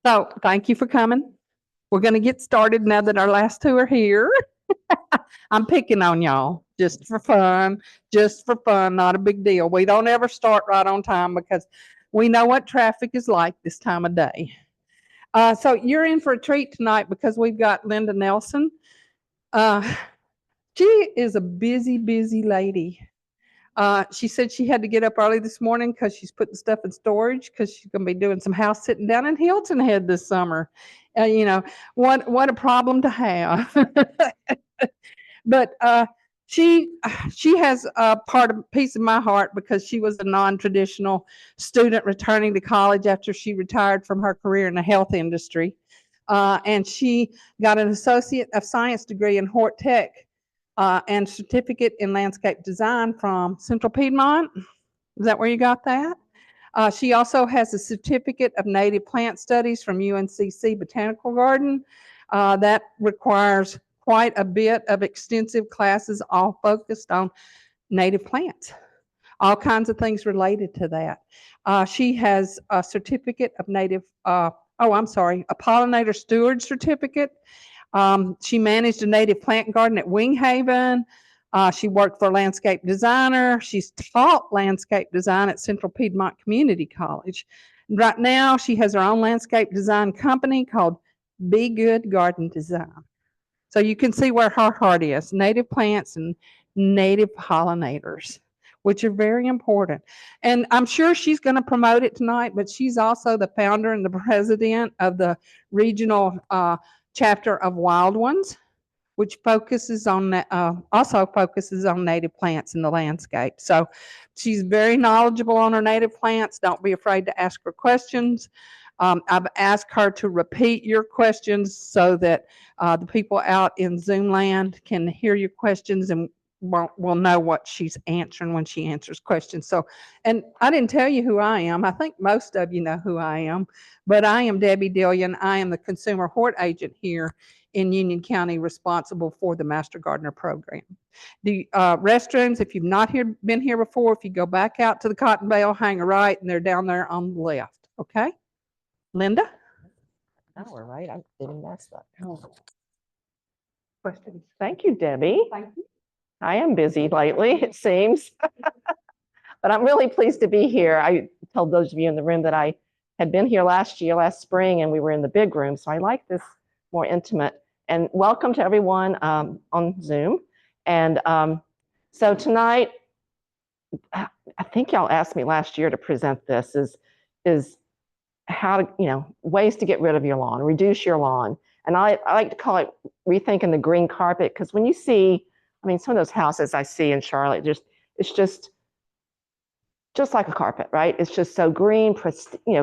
So thank you for coming. We're going to get started now that our last two are here. I'm picking on y'all just for fun, not a big deal. We don't ever start right on time because we know what traffic is like this time of day. So you're in for a treat tonight because we've got Linda Nelson. She is a busy, busy lady. She said she had to get up early this morning because she's putting stuff in storage because she's going to be doing some house sitting down in Hilton Head this summer. What a problem to have. But she has a piece of my heart because she was a non-traditional student returning to college after she retired from her career in the health industry. And she got an Associate of Science degree in Hort Tech and certificate in landscape design from Central Piedmont. Is that where you got that? She also has a certificate of native plant studies from UNCC Botanical Garden. That requires quite a bit of extensive classes, all focused on native plants, all kinds of things related to that. She has a certificate of a pollinator steward certificate. She managed a native plant garden at Winghaven. She worked for a landscape designer. She's taught landscape design at Central Piedmont Community College. Right now, she has her own landscape design company called Be Good Garden Design. So you can see where her heart is, native plants and native pollinators, which are very important. And I'm sure she's going to promote it tonight, but she's also the founder and the president of the regional chapter of Wild Ones, which also focuses on native plants in the landscape. So she's very knowledgeable on her native plants. Don't be afraid to ask her questions. I've asked her to repeat your questions so that the people out in Zoom land can hear your questions and will know what she's answering when she answers questions. So, and I didn't tell you who I am. I think most of you know who I am, but I am Debbie Dillion. I am the consumer hort agent here in Union County, responsible for the Master Gardener program. The restrooms, if you've not been here before, if you go back out to the Cotton Bale, hang a right, and they're down there on the left. Okay, Linda. Now we're right. I didn't mess that. Questions? Thank you, Debbie. Thank you. I am busy lately, it seems. But I'm really pleased to be here. I told those of you in the room that I had been here last spring, and we were in the big room. So I like this more intimate. And welcome to everyone on Zoom. And so tonight, I think y'all asked me last year to present this, is how to, ways to get rid of your lawn, reduce your lawn. And I like to call it rethinking the green carpet, because when you see, some of those houses I see in Charlotte, it's just like a carpet, right? It's just so green,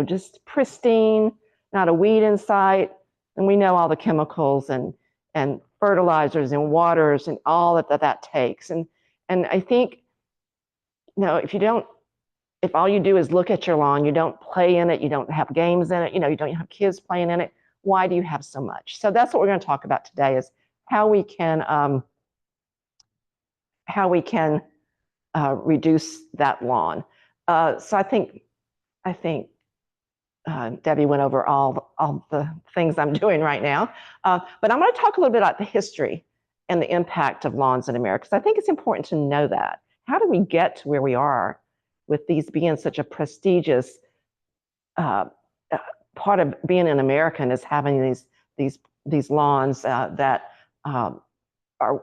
just pristine, not a weed in sight. And we know all the chemicals and fertilizers and waters and all that takes. And I think, if all you do is look at your lawn, you don't play in it, you don't have games in it, you don't have kids playing in it, why do you have so much? So that's what we're going to talk about today, is how we can reduce that lawn. So I think Debbie went over all the things I'm doing right now, but I'm going to talk a little bit about the history and the impact of lawns in America, because I think it's important to know that. How did we get to where we are with these being such a prestigious part of being an American, is having these lawns that are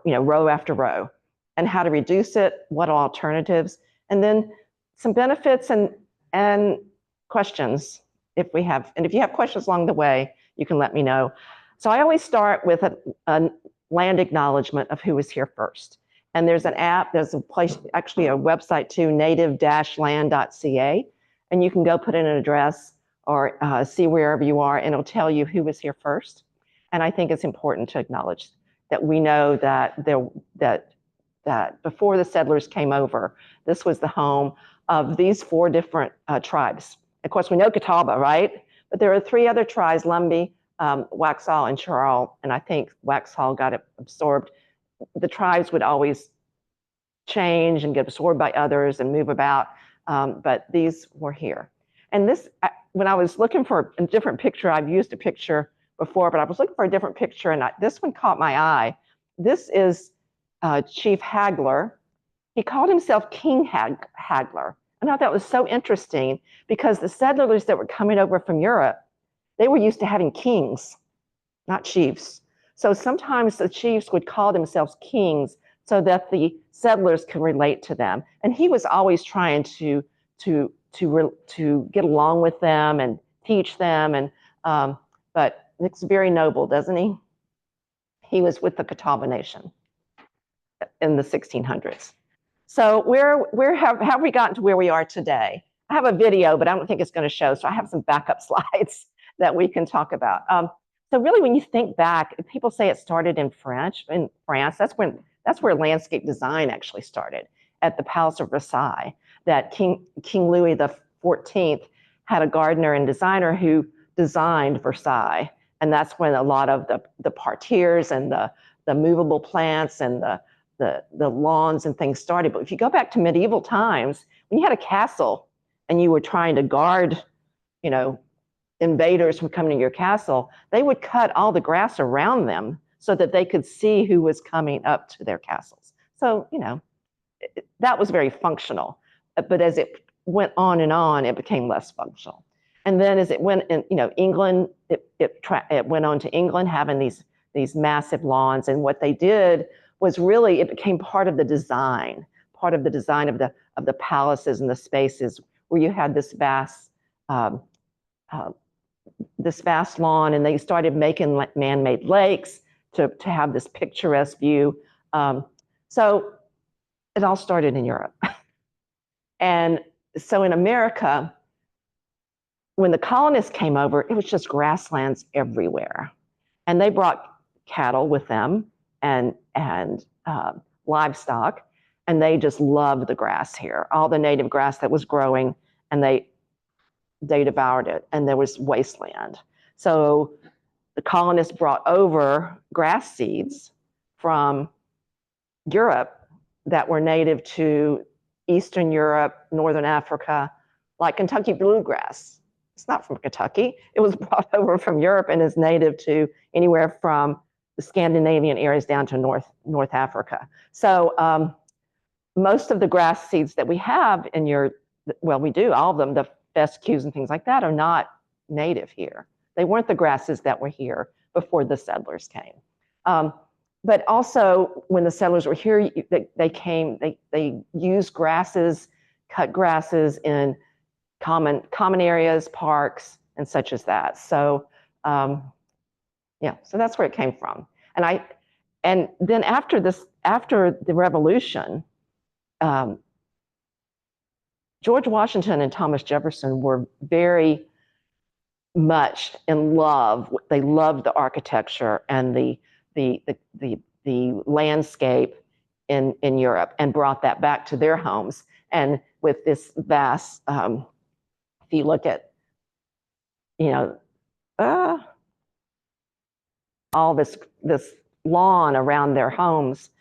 row after row, and how to reduce it, what are alternatives, and then some benefits and questions if we have. And if you have questions along the way, you can let me know. So I always start with a land acknowledgement of who was here first. And there's an app, there's a place, actually a website too, native-land.ca. And you can go put in an address or see wherever you are, and it'll tell you who was here first. And I think it's important to acknowledge that we know that that before the settlers came over, this was the home of these 4 different tribes. Of course, we know Catawba, right? But there are 3 other tribes, Lumbee, Waxhaw, and Churral, and I think Waxhaw got absorbed. The tribes would always change and get absorbed by others and move about, but these were here. And this, when I was looking for a different picture, I've used a picture before, but I was looking for a different picture, and this one caught my eye. This is Chief Hagler. He called himself King Hagler. I thought that was so interesting because the settlers that were coming over from Europe, they were used to having kings, not chiefs. So sometimes the chiefs would call themselves kings so that the settlers could relate to them. And he was always trying to get along with them and teach them. And but it's very noble, doesn't he? He was with the Catawba Nation in the 1600s. So where have we gotten to where we are today? I have a video, but I don't think it's going to show. So I have some backup slides that we can talk about. So really, when you think back, people say it started in France. That's where landscape design actually started, at the Palace of Versailles. That King Louis XIV had a gardener and designer who designed Versailles, and that's when a lot of the parterres and the movable plants and the lawns and things started. But if you go back to medieval times, when you had a castle and you were trying to guard, invaders from coming to your castle, they would cut all the grass around them so that they could see who was coming up to their castles. So, that was very functional. But as it went on and on, it became less functional. And then as it went in, England, it went on to England having these massive lawns. And what they did was really, it became part of the design of the palaces and the spaces where you had this vast lawn, and they started making man-made lakes to have this picturesque view. So it all started in Europe. And so in America, when the colonists came over, it was just grasslands everywhere. And they brought cattle with them and livestock, and they just loved the grass here, all the native grass that was growing, and they devoured it, and there was wasteland. So the colonists brought over grass seeds from Europe that were native to Eastern Europe, Northern Africa, like Kentucky bluegrass. It's not from Kentucky. It was brought over from Europe and is native to anywhere from the Scandinavian areas down to North Africa. So most of the grass seeds that we have in we do, all of them, the fescues and things like that, are not native here. They weren't the grasses that were here before the settlers came. But also, when the settlers were here, they used grasses, cut grasses in common areas, parks, and such as that. So, so that's where it came from. And then after the Revolution, George Washington and Thomas Jefferson were very much in love. They loved the architecture and the landscape in Europe, and brought that back to their homes. And with this vast, if you look at, all this lawn around their homes.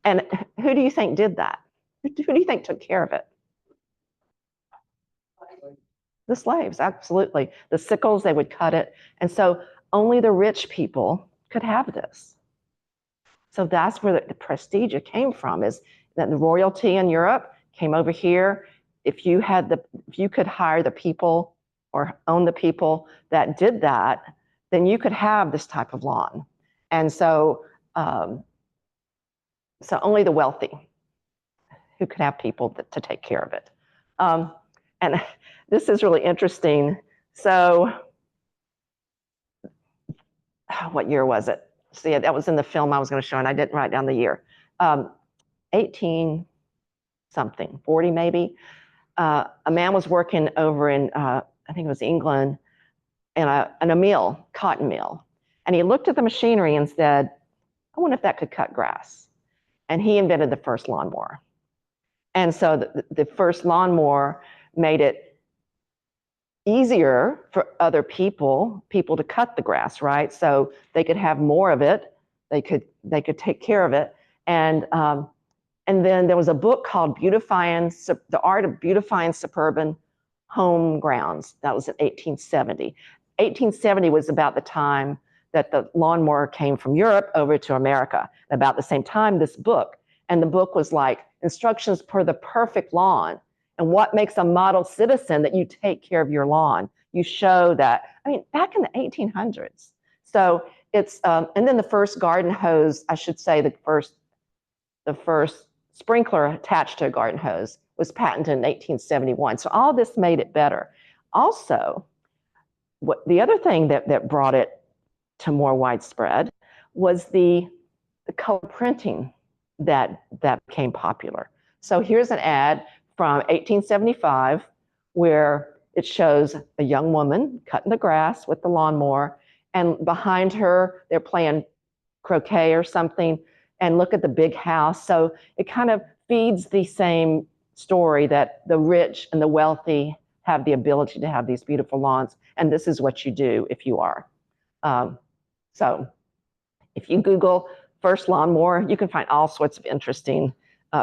And who do you think did that? Who do you think took care of it? The slaves, absolutely. The sickles, they would cut it. And so only the rich people could have this. So that's where the prestige came from, is that the royalty in Europe came over here. If you could hire the people or own the people that did that, then you could have this type of lawn. And so, so only the wealthy who could have people to take care of it. And this is really interesting. So, what year was it? See, that was in the film I was going to show, and I didn't write down the year. 18 something, 40 maybe. A man was working over in, I think it was England, in a mill, cotton mill. And he looked at the machinery and said, I wonder if that could cut grass. And he invented the first lawnmower. And so the first lawnmower made it easier for other people to cut the grass, right? So they could have more of it. They could take care of it. And then there was a book called The Art of Beautifying Suburban home grounds. That was in 1870. 1870 was about the time that the lawnmower came from Europe over to America. About the same time, this book. And the book was like instructions for the perfect lawn. And what makes a model citizen that you take care of your lawn? You show that, I mean, back in the 1800s. So it's, and then the first garden hose, I should say the first sprinkler attached to a garden hose was patented in 1871. So all this made it better. Also, the other thing that brought it to more widespread was the color printing that became popular. So here's an ad from 1875 where it shows a young woman cutting the grass with the lawnmower, and behind her they're playing croquet or something, and look at the big house. So it kind of feeds the same story that the rich and the wealthy have the ability to have these beautiful lawns, and this is what you do if you are. So if you Google first lawnmower, you can find all sorts of interesting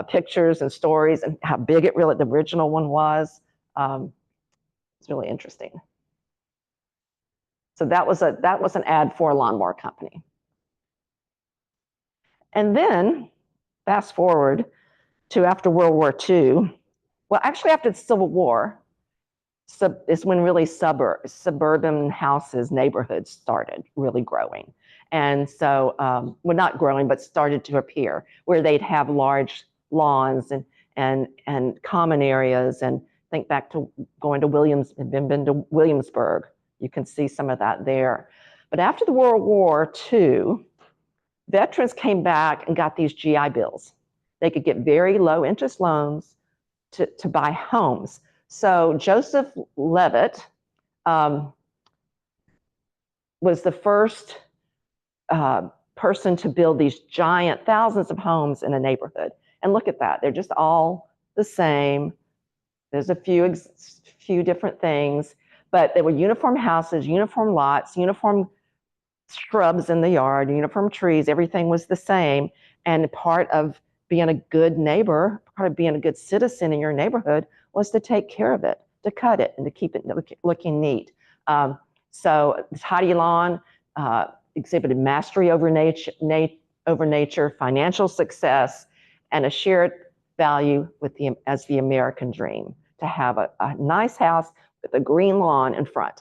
pictures and stories and how big it really, the original one was. It's really interesting. So that was an ad for a lawnmower company. And then fast forward to after World War II. Well, actually after the Civil War, is when really suburban houses, neighborhoods started really growing. And so, well, not growing, but started to appear where they'd have large lawns and common areas. And think back to going to been to Williamsburg. You can see some of that there. But after the World War II, veterans came back and got these GI Bills. They could get very low interest loans to buy homes. So Joseph Levitt was the first person to build these giant thousands of homes in a neighborhood. And look at that, they're just all the same. There's a few different things, but they were uniform houses, uniform lots, uniform shrubs in the yard, uniform trees, everything was the same. And part of being a good neighbor, part of being a good citizen in your neighborhood was to take care of it, to cut it, and to keep it looking neat. So the tidy lawn exhibited mastery over nature, financial success, and a shared value as the American dream, to have a nice house with a green lawn in front.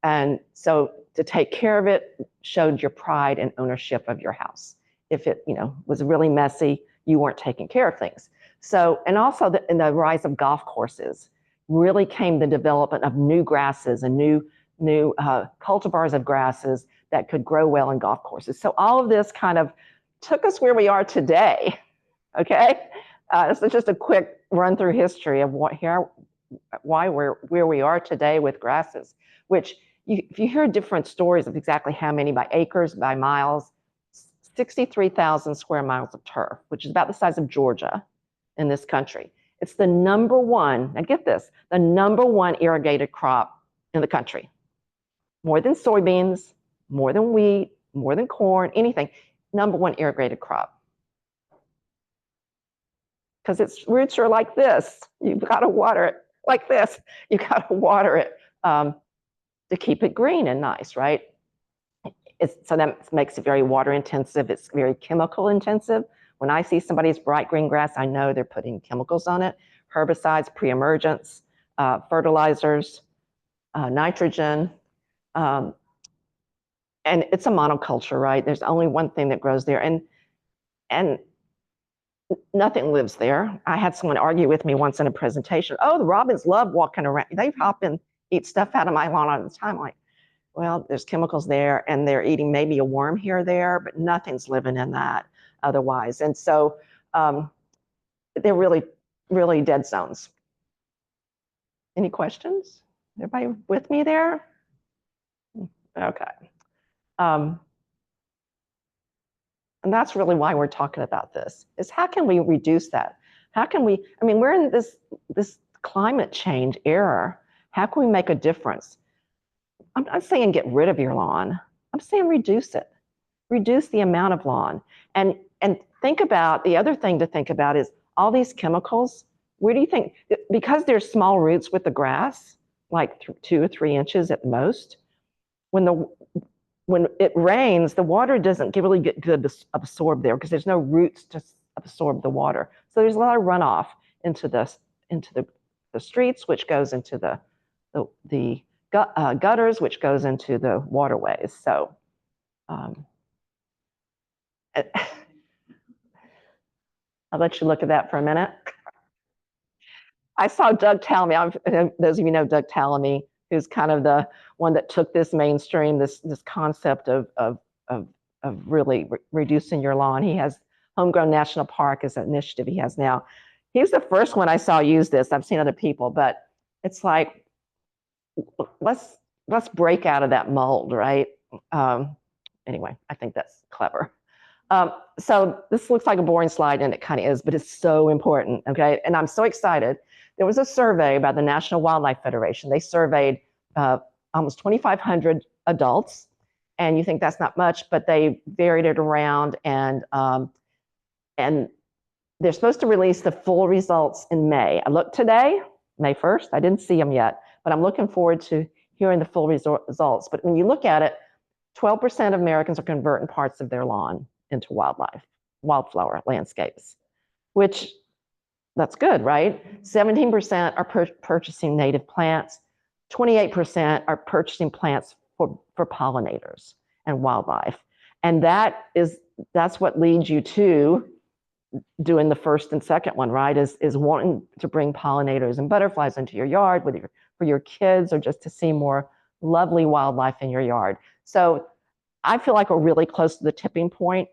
And so to take care of it showed your pride and ownership of your house. If it was really messy, you weren't taking care of things. So, and also in the rise of golf courses really came the development of new grasses and new cultivars of grasses that could grow well in golf courses. So all of this kind of took us where we are today, okay? This is just a quick run through history of why we're where we are today with grasses, which if you hear different stories of exactly how many by acres, by miles, 63,000 square miles of turf, which is about the size of Georgia in this country. It's the number one, now get this, the number one irrigated crop in the country. More than soybeans, more than wheat, more than corn, anything, number one irrigated crop. Because its roots are like this. You've got to water it like this. You've got to water it to keep it green and nice, right? So that makes it very water intensive. It's very chemical intensive. When I see somebody's bright green grass, I know they're putting chemicals on it, herbicides, pre-emergents, fertilizers, nitrogen, and it's a monoculture, right? There's only one thing that grows there, and nothing lives there. I had someone argue with me once in a presentation. Oh, the robins love walking around. They hop and eat stuff out of my lawn all the time. Like, well, there's chemicals there, and they're eating maybe a worm here or there, but nothing's living in that otherwise. And so they're really, really dead zones. Any questions? Everybody with me there? Okay. And that's really why we're talking about this, is how can we reduce that? How can we, I mean, we're in this climate change era. How can we make a difference? I'm not saying get rid of your lawn. I'm saying reduce it. Reduce the amount of lawn. And think about, the other thing to think about is all these chemicals Where do you think, because there's small roots with the grass, like 2 or 3 inches at most, when it rains, the water doesn't really get good to absorb there because there's no roots to absorb the water. So there's a lot of runoff into the streets, which goes into the gutters, which goes into the waterways. So I'll let you look at that for a minute. I saw Doug Tallamy. Those of you know Doug Tallamy, who's kind of the one that took this mainstream, this concept of really reducing your lawn. He has Homegrown National Park as an initiative he has now. He's the first one I saw use this. I've seen other people, but it's like, let's break out of that mold, right? Anyway, I think that's clever. So this looks like a boring slide, and it kind of is, but it's so important, okay? And I'm so excited. There was a survey by the National Wildlife Federation. They surveyed almost 2,500 adults, and you think that's not much, but they varied it around, and they're supposed to release the full results in May. I looked today, May 1st. I didn't see them yet, but I'm looking forward to hearing the full results. But when you look at it, 12% of Americans are converting parts of their lawn into wildflower landscapes, which that's good, right? 17% are purchasing native plants. 28% are purchasing plants for pollinators and wildlife. And that's what leads you to doing the first and second one, right? Is wanting to bring pollinators and butterflies into your yard, whether for your kids or just to see more lovely wildlife in your yard. So I feel like we're really close to the tipping point.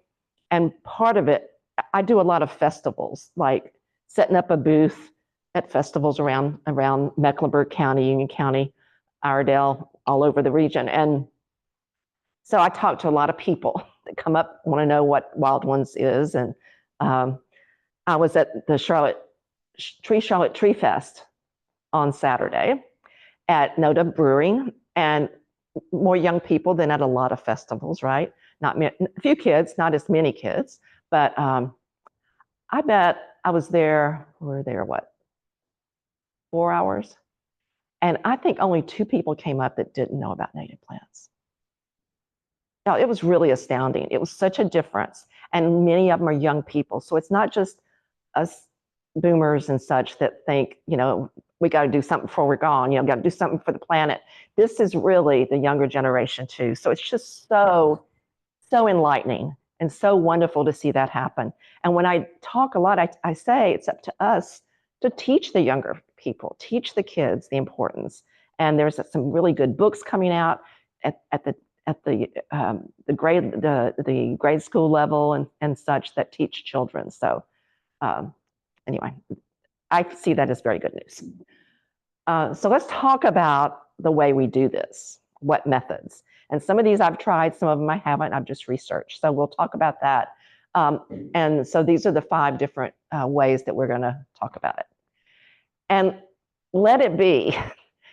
And part of it, I do a lot of festivals, like setting up a booth at festivals around Mecklenburg County, Union County, Iredell, all over the region. And so I talk to a lot of people that come up, want to know what Wild Ones is. And I was at the Charlotte Tree Fest on Saturday at NODA Brewing, and more young people than at a lot of festivals, right? Not a few kids, not as many kids, but I bet I was there, we were there, 4 hours? And I think only 2 people came up that didn't know about native plants. Now, it was really astounding. It was such a difference. And many of them are young people. So it's not just us boomers and such that think, we got to do something before we're gone, got to do something for the planet. This is really the younger generation too. So it's just so enlightening and so wonderful to see that happen. And when I talk a lot, I say it's up to us to teach the younger people, teach the kids the importance. And there's some really good books coming out at the grade school level and such that teach children. So anyway, I see that as very good news. So let's talk about the way we do this, what methods. And some of these I've tried, some of them I haven't, I've just researched. So we'll talk about that. And so these are the 5 different ways that we're gonna talk about it. And let it be.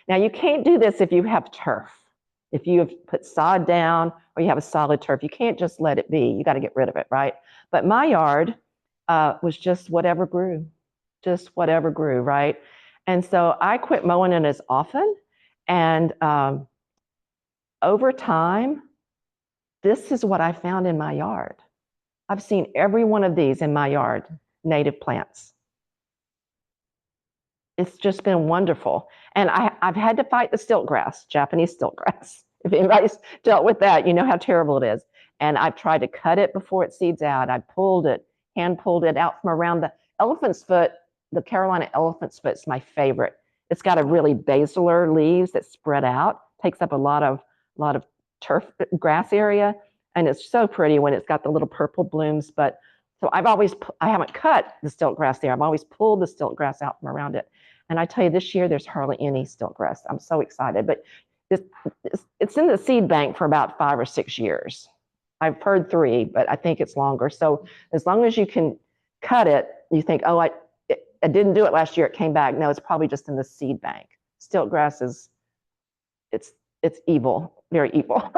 Now you can't do this if you have turf. If you have put sod down or you have a solid turf, you can't just let it be. You got to get rid of it, right? But my yard was just whatever grew, right? And so I quit mowing it as often. And over time, this is what I found in my yard. I've seen every one of these in my yard, native plants. It's just been wonderful. And I've had to fight the stiltgrass, Japanese stiltgrass. If anybody's dealt with that, you know how terrible it is. And I've tried to cut it before it seeds out. I hand pulled it out from around the elephant's foot. The Carolina elephant's foot is my favorite. It's got a really basilar leaves that spread out, takes up a lot of turf grass area. And it's so pretty when it's got the little purple blooms. But so I haven't cut the stiltgrass there. I've always pulled the stiltgrass out from around it. And I tell you, this year, there's hardly any stiltgrass. I'm so excited. But it's in the seed bank for about 5 or 6 years. I've heard 3, but I think it's longer. So as long as you can cut it, you think, oh, I didn't do it last year, it came back. No, it's probably just in the seed bank. Stiltgrass it's evil, very evil.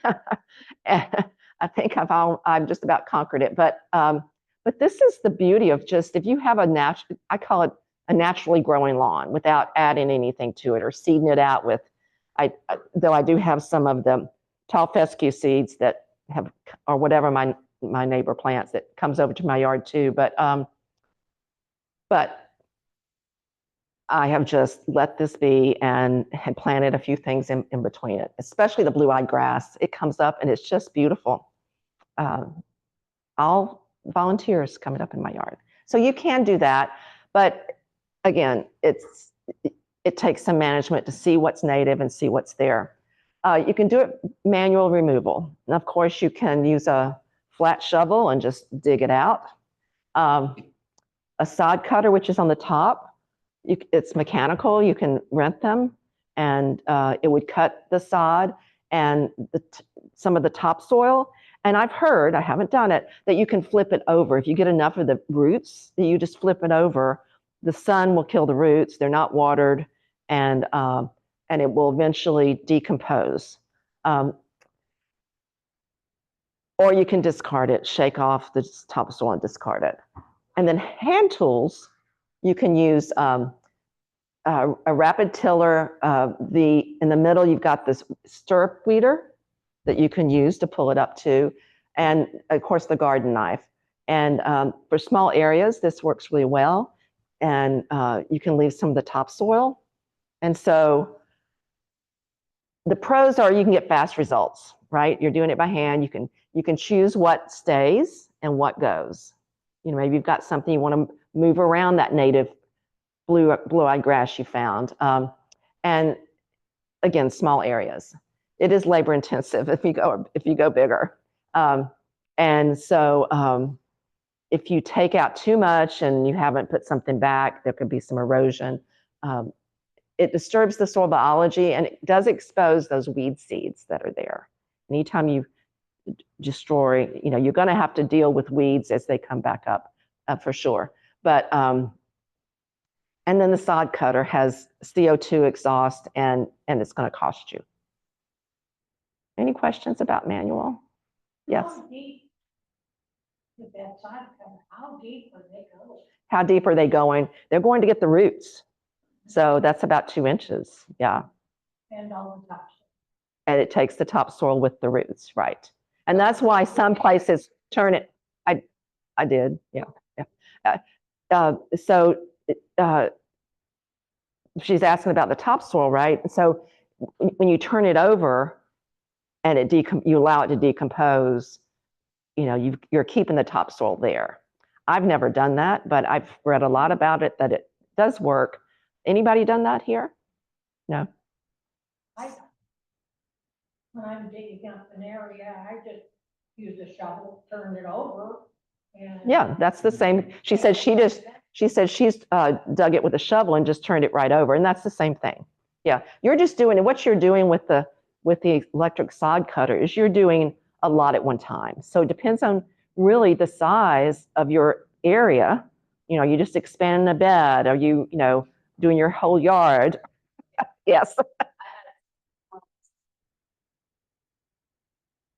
I think I've just about conquered it. But this is the beauty of just, if you have I call it a naturally growing lawn without adding anything to it or seeding it out with, though I do have some of the tall fescue seeds that have, or whatever my neighbor plants that comes over to my yard too. But I have just let this be and had planted a few things in between it, especially the blue-eyed grass. It comes up and it's just beautiful. All volunteers coming up in my yard. So you can do that, but again, it takes some management to see what's native and see what's there. You can do it manual removal. And of course, you can use a flat shovel and just dig it out. A sod cutter, which is on the top, it's mechanical. You can rent them, and it would cut the sod and some of the topsoil. And I've heard, I haven't done it, that you can flip it over. If you get enough of the roots, that you just flip it over. The sun will kill the roots. They're not watered, and it will eventually decompose. Or you can discard it, shake off the topsoil and discard it. And then hand tools, you can use a rapid tiller. In the middle, you've got this stirrup weeder that you can use to pull it up to, and of course the garden knife. And for small areas, this works really well. And you can leave some of the topsoil. And so the pros are you can get fast results, right? You're doing it by hand. You can choose what stays and what goes. You know, maybe you've got something you want to move around that native blue-eyed grass you found. And again, small areas. It is labor intensive if you go bigger. And so if you take out too much and you haven't put something back, there could be some erosion. It disturbs the soil biology, and it does expose those weed seeds that are there. Anytime you destroy, you know, you're going to have to deal with weeds as they come back up, for sure. But and then the sod cutter has CO2 exhaust, and it's going to cost you. Any questions about manual? Yes. How deep with that sod cutter? How deep would they go? How deep are they going? They're going to get the roots. So that's about 2 inches. Yeah. And all the topsoil. And it takes the topsoil with the roots, right? And that's why some places turn it. I did. Yeah. So she's asking about the topsoil, right? So when you turn it over and you allow it to decompose, you know, you're keeping the topsoil there. I've never done that, but I've read a lot about it, that it does work. Anybody done that here? No. When I'm digging up an area, I just use a shovel, turn it over. And Yeah, that's the same. She said she's dug it with a shovel and just turned it right over, and that's the same thing. Yeah, you're just doing, and what you're doing with the electric sod cutter is you're doing a lot at one time. So it depends on really the size of your area. You know, you just expanding a bed, or you know, doing your whole yard. Yes.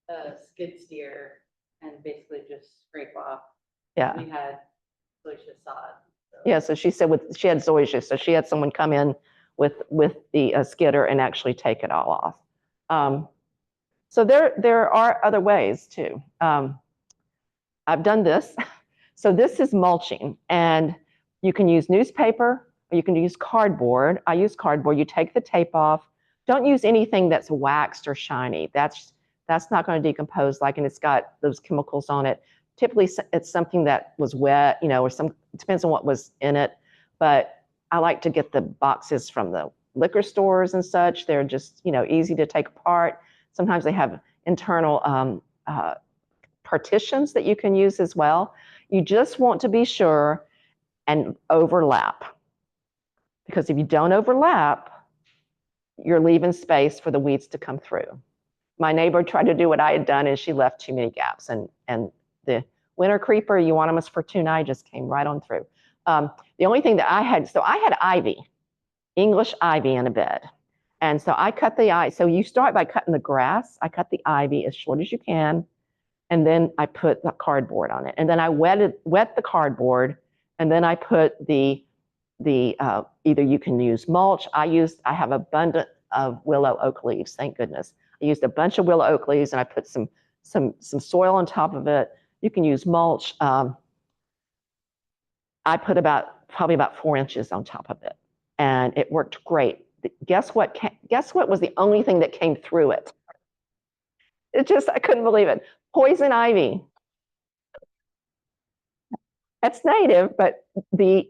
A skid steer and basically just scrape off. Yeah. We had zoysia sod. So. Yeah. So she said she had zoysia, so she had someone come in with the skidder and actually take it all off. So there are other ways too. I've done this. So this is mulching, and you can use newspaper or you can use cardboard. I use cardboard. You take the tape off. Don't use anything that's waxed or shiny. That's not going to decompose, and it's got those chemicals on it. Typically, it's something that was wet, you know, or it depends on what was in it. But I like to get the boxes from the liquor stores and such. They're just, you know, easy to take apart. Sometimes they have internal partitions that you can use as well. You just want to be sure and overlap, because if you don't overlap, you're leaving space for the weeds to come through. My neighbor tried to do what I had done, and she left too many gaps, and the winter creeper, Euonymus fortunei, just came right on through. The only thing that I had ivy, English ivy in a bed. And so I cut the ivy. So you start by cutting the grass. I cut the ivy as short as you can, and then I put the cardboard on it. And then I wet the cardboard, and then I put the either you can use mulch. I have abundant of willow oak leaves, thank goodness. I used a bunch of willow oak leaves and I put some soil on top of it. You can use mulch. I put probably about 4 inches on top of it, and it worked great. Guess what was the only thing that came through it? I couldn't believe it. Poison ivy. That's native, but the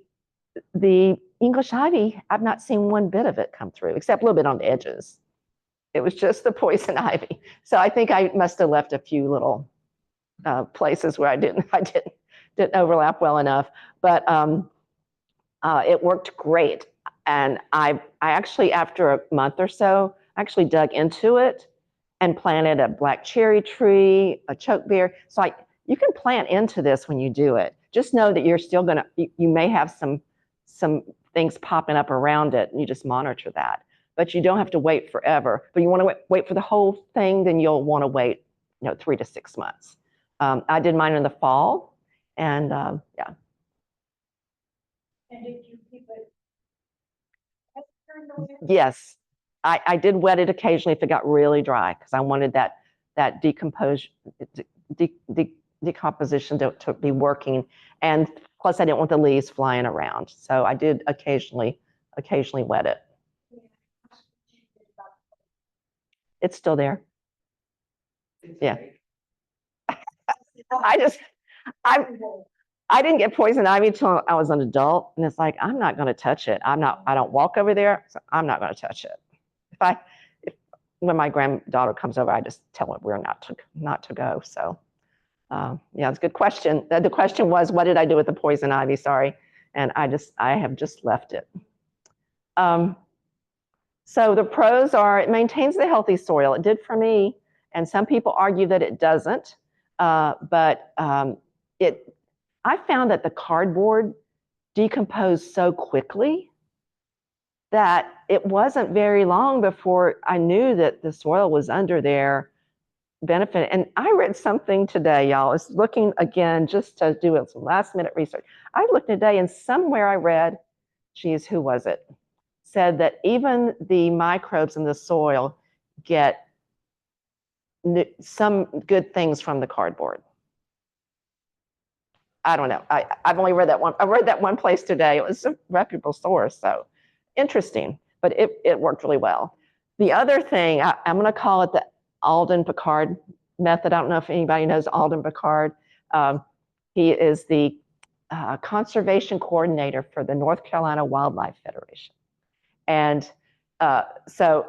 English ivy, I've not seen one bit of it come through, except a little bit on the edges. It was just the poison ivy. So I think I must have left a few little places where I didn't overlap well enough, but it worked great. And I actually, after a month or so, actually dug into it and planted a black cherry tree, a chokeberry. So you can plant into this when you do it. Just know that you're still you may have some things popping up around it, and you just monitor that. But you don't have to wait forever. But you want to wait for the whole thing, then you'll want to wait 3 to 6 months. I did mine in the fall, and yeah. And did you keep it? Yes, I did wet it occasionally if it got really dry, because I wanted that decomposition to be working, and plus I didn't want the leaves flying around. So I did occasionally wet it. It's still there. Yeah. I didn't get poison ivy until I was an adult, and it's like, I'm not going to touch it. I don't walk over there, so I'm not going to touch it. When my granddaughter comes over, I just tell her we're not to go. So yeah, it's a good question. The question was, what did I do with the poison ivy? Sorry, and I have just left it. So the pros are, it maintains the healthy soil. It did for me, and some people argue that it doesn't, but I found that the cardboard decomposed so quickly that it wasn't very long before I knew that the soil was under there benefit. And I read something today, y'all. I was looking again just to do some last minute research. I looked today, and somewhere I read, geez, who was it? Said that even the microbes in the soil get some good things from the cardboard. I don't know. I've only read that one. I read that one place today. It was a reputable source, so interesting. But it worked really well. The other thing, I'm going to call it the Alden-Picard method. I don't know if anybody knows Alden-Picard. He is the conservation coordinator for the North Carolina Wildlife Federation. And so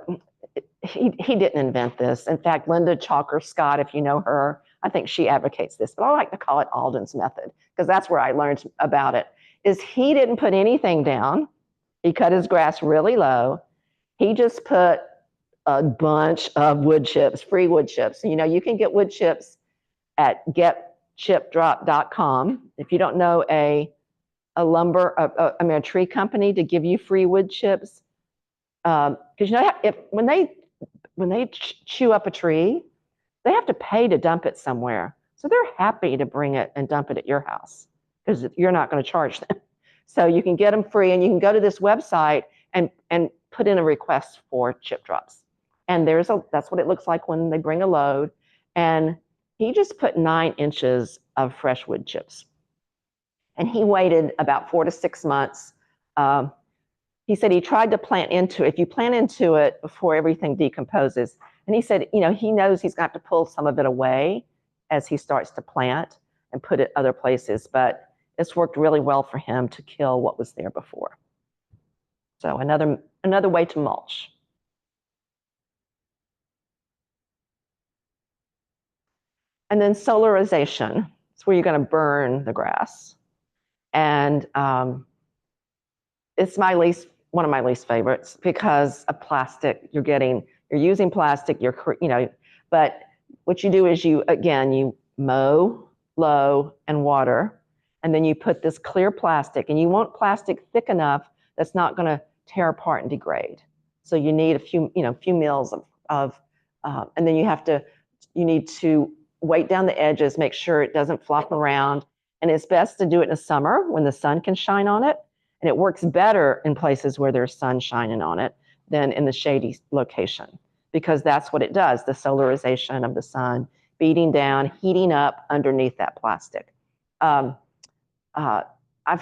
he didn't invent this. In fact, Linda Chalker Scott, if you know her, I think she advocates this, but I like to call it Alden's method, because that's where I learned about it, is he didn't put anything down. He cut his grass really low. He just put a bunch of wood chips, free wood chips. You can get wood chips at getchipdrop.com. If you don't know a tree company to give you free wood chips, because when they chew up a tree, they have to pay to dump it somewhere. So they're happy to bring it and dump it at your house, because you're not going to charge them. So you can get them free, and you can go to this website and put in a request for chip drops. And that's what it looks like when they bring a load. And he just put 9 inches of fresh wood chips. And he waited about 4 to 6 months. He said he tried to plant into it. If you plant into it before everything decomposes, and he said, he knows he's got to pull some of it away as he starts to plant and put it other places, but it's worked really well for him to kill what was there before. So another way to mulch. And then solarization. It's where you're going to burn the grass. And it's one of my least favorites, because of plastic. You're using plastic, but what you do is you mow low and water, and then you put this clear plastic, and you want plastic thick enough that's not going to tear apart and degrade. So you need a few mils of and then you need to weight down the edges, make sure it doesn't flop around. And it's best to do it in the summer when the sun can shine on it. And it works better in places where there's sun shining on it than in the shady location, because that's what it does, the solarization of the sun beating down, heating up underneath that plastic. I've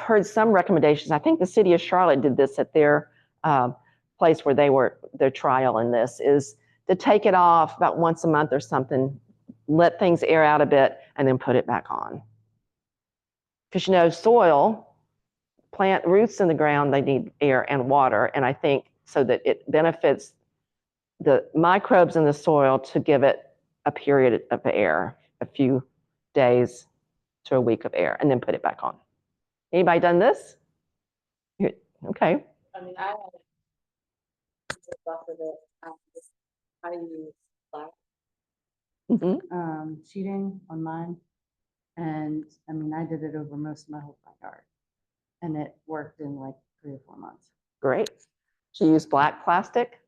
heard some recommendations. I think the city of Charlotte did this at their place where they were, their trial in this, is to take it off about once a month or something, let things air out a bit, and then put it back on. Because, you know, soil, plant roots in the ground, they need air and water. And I think so that it benefits the microbes in the soil to give it a period of air, a few days to a week of air, and then put it back on. Anybody done this? Okay. I mean, I haven't off of it. I use black. Sheeting on mine. And I mean, I did it over most of my whole front yard. And it worked in like 3 or 4 months. Great. She used black plastic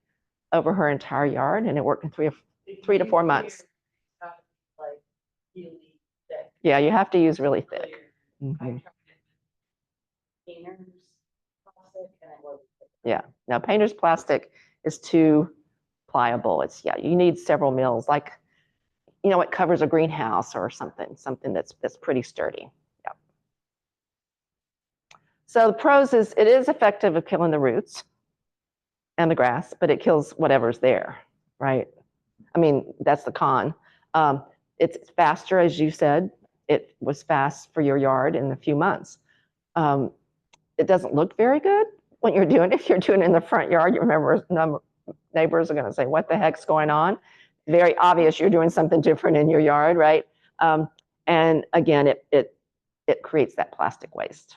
over her entire yard, and it worked in 3 to 4 months. Like really thick. Yeah, you have to use really thick. I tried painter's plastic and it wasn't thick. Yeah. Now, painter's plastic is too pliable. It's, yeah, you need several mils, like, you know, it covers a greenhouse or something that's pretty sturdy. Yeah. So the pros is it is effective at killing the roots and the grass, but it kills whatever's there, right? I mean, that's the con. It's faster, as you said. It was fast for your yard in a few months. It doesn't look very good when you're doing it. If you're doing it in the front yard, you remember neighbors are going to say, what the heck's going on? Very obvious you're doing something different in your yard, right? And again, it creates that plastic waste.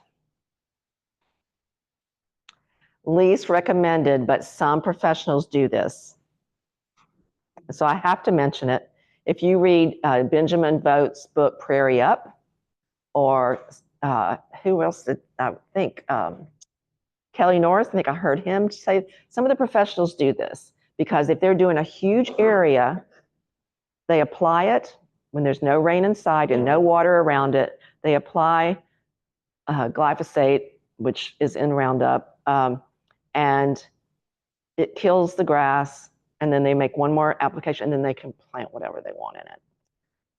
Least recommended, but some professionals do this. So I have to mention it. If you read Benjamin Vogt's book, Prairie Up, or who else did I think? Kelly Norris, I think I heard him say, some of the professionals do this because if they're doing a huge area, they apply it when there's no rain inside and no water around it. They apply glyphosate, which is in Roundup, and it kills the grass, and then they make one more application, and then they can plant whatever they want in it.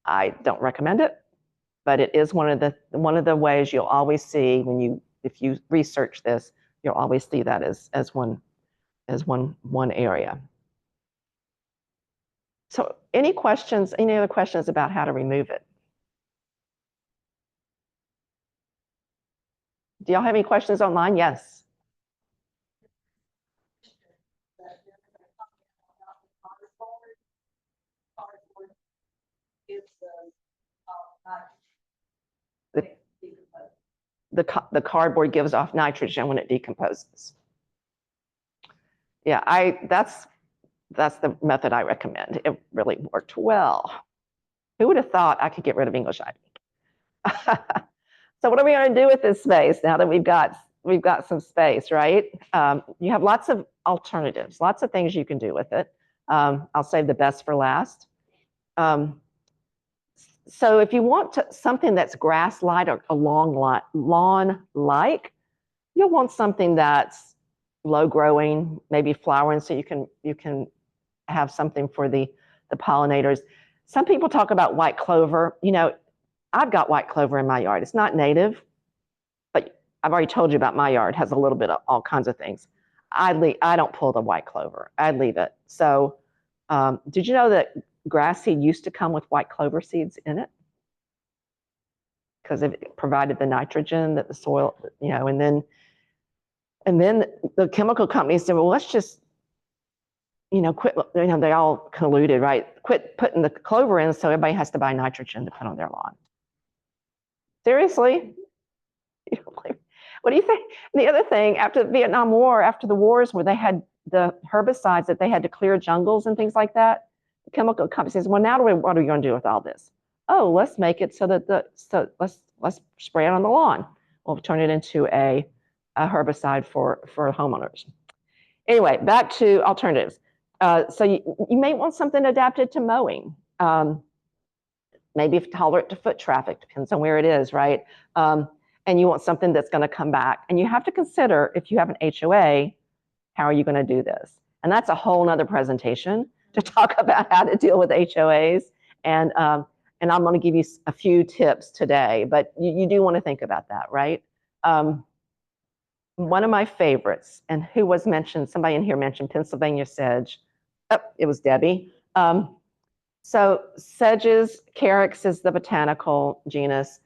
I don't recommend it, but it is one of the ways you'll always see if you research this, you'll always see that as one area. So any questions, any other questions about how to remove it? Do y'all have any questions online? Yes. The cardboard gives off nitrogen when it decomposes. Yeah, that's the method I recommend. It really worked well. Who would have thought I could get rid of English ivy? So what are we going to do with this space now that we've got some space, right? You have lots of alternatives, lots of things you can do with it. I'll save the best for last. So if you want something that's grass-like or a lawn-like, you'll want something that's low-growing, maybe flowering, so you can have something for the pollinators. Some people talk about white clover. You know, I've got white clover in my yard. It's not native, but I've already told you about my yard. It has a little bit of all kinds of things. I don't pull the white clover. I leave it. So did you know that grass seed used to come with white clover seeds in it? Because it provided the nitrogen that the soil, you know, and then the chemical companies said, well, let's just, you know, quit, you know, they all colluded, right? Quit putting the clover in so everybody has to buy nitrogen to put on their lawn. Seriously? What do you think? And the other thing, after the Vietnam War, after the wars where they had the herbicides that they had to clear jungles and things like that, the chemical company says, well, now what are we going to do with all this? Oh, let's make it so that let's spray it on the lawn. We'll turn it into a herbicide for homeowners. Anyway, back to alternatives. So you may want something adapted to mowing. Maybe tolerant to foot traffic, depends on where it is, right? And and you want something that's going to come back. And you have to consider, if you have an HOA, how are you going to do this? And that's a whole nother presentation to talk about how to deal with HOAs. And I'm going to give you a few tips today, but you do want to think about that, right? One of my favorites, and who was mentioned, somebody in here mentioned Pennsylvania sedge. Oh, it was Debbie. So sedges, carex is the botanical genus.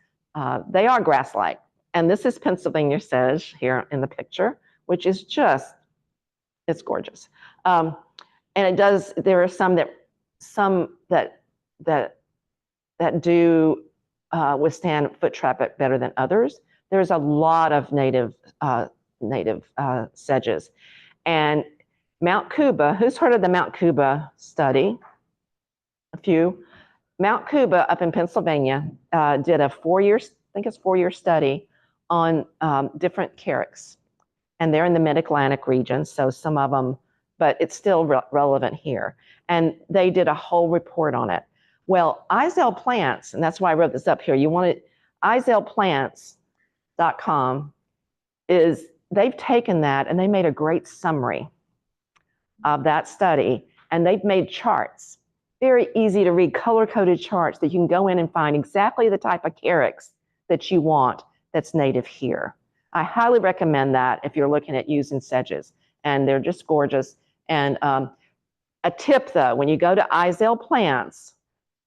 They are grass-like. And this is Pennsylvania sedge here in the picture, which is just, it's gorgeous. And it does, there are some that do withstand foot traffic better than others. There's a lot of native sedges. And Mount Cuba, who's heard of the Mount Cuba study? A few. Mount Cuba up in Pennsylvania did a 4-year, I think it's 4-year study on different carex. And they're in the mid-Atlantic region, so some of them, but it's still relevant here. And they did a whole report on it. Well, Izell Plants, and that's why I wrote this up here, you want it, izellplants.com is, they've taken that and they made a great summary of that study, and they've made charts, very easy to read, color-coded charts that you can go in and find exactly the type of carex that you want that's native here. I highly recommend that if you're looking at using sedges, and they're just gorgeous. And a tip though, when you go to Izell Plants,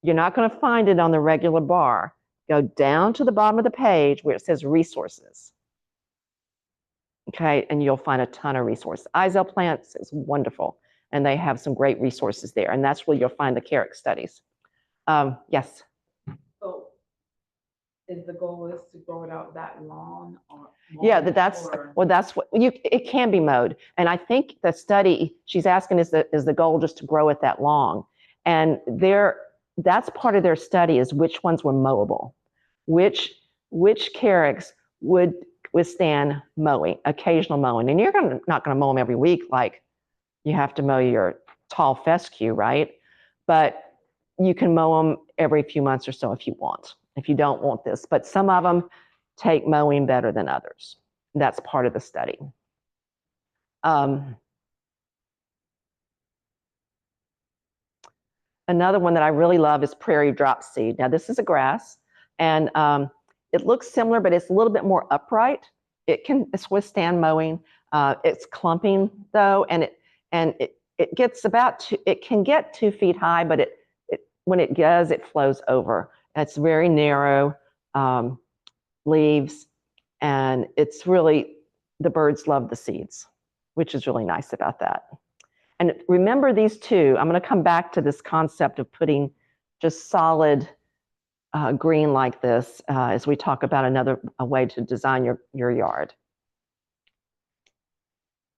you're not going to find it on the regular bar. Go down to the bottom of the page where it says resources. Okay, and you'll find a ton of resources. Izell Plants is wonderful, and they have some great resources there, and that's where you'll find the carex studies. Yes? So is the goal is to grow it out that long? Or Yeah, that's what it can be mowed. And I think the study she's asking is the goal just to grow it that long. And that's part of their study is which ones were mowable, which carex would withstand mowing, occasional mowing. And you're not going to mow them every week like you have to mow your tall fescue, right? But you can mow them every few months or so if you want, if you don't want this. But some of them take mowing better than others. That's part of the study. Another one that I really love is prairie dropseed. Now this is a grass, and it looks similar, but it's a little bit more upright. It's withstand mowing. It's clumping though, and it gets it can get 2 feet high, but when it does, it flows over. It's very narrow leaves, and it's really, the birds love the seeds, which is really nice about that. And remember these two, I'm going to come back to this concept of putting just solid green like this as we talk about a way to design your yard.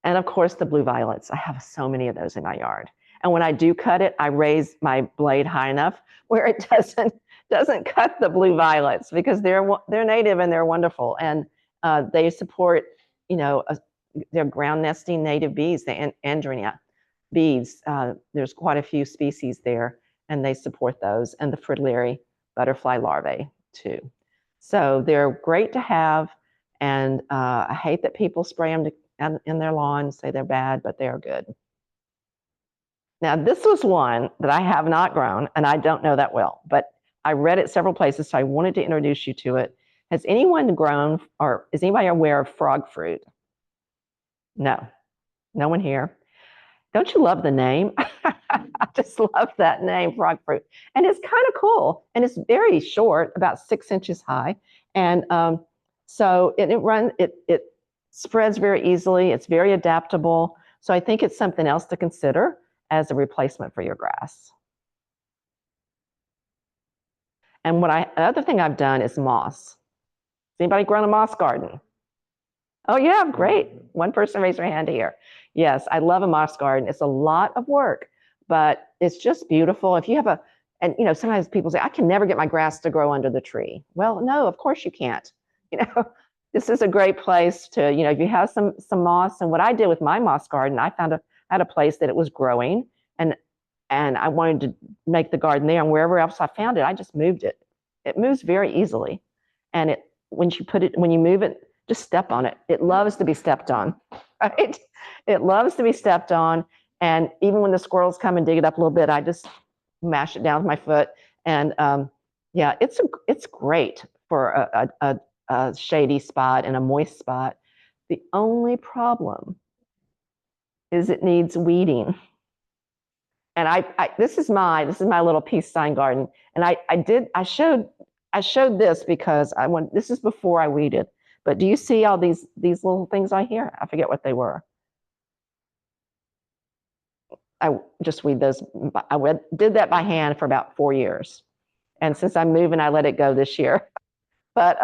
And of course, the blue violets. I have so many of those in my yard. And when I do cut it, I raise my blade high enough where it doesn't cut the blue violets, because they're native and they're wonderful. And they support, their ground nesting native bees, the andronia bees. There's quite a few species there, and they support those, and the fritillary butterfly larvae too. So they're great to have, and I hate that people spray them in their lawn, say they're bad, but they are good. Now, this was one that I have not grown, and I don't know that well, but I read it several places, so I wanted to introduce you to it. Has anyone grown, or is anybody aware of frog fruit? No, no one here. Don't you love the name? I just love that name, frog fruit. And it's kind of cool, and it's very short, about 6 inches high. And so it spreads very easily. It's very adaptable. So I think it's something else to consider as a replacement for your grass. And another thing I've done is moss. Has anybody grown a moss garden? Oh yeah, great. One person raised their hand here. Yes, I love a moss garden. It's a lot of work, but it's just beautiful. If you have and sometimes people say, I can never get my grass to grow under the tree. Well, no, of course you can't. This is a great place to, if you have some moss. And what I did with my moss garden, I had a place that it was growing, and I wanted to make the garden there, and wherever else I found it, I just moved it. It moves very easily, and when you move it, just step on it. It loves to be stepped on, right? It loves to be stepped on. And even when the squirrels come and dig it up a little bit, I just mash it down with my foot. And yeah, it's great for a shady spot and a moist spot. The only problem is it needs weeding. And this is my little peace sign garden. And I showed this because this is before I weeded. But do you see all these little things on here? I forget what they were. I just weed those. Did that by hand for about 4 years. And since I'm moving, I let it go this year. But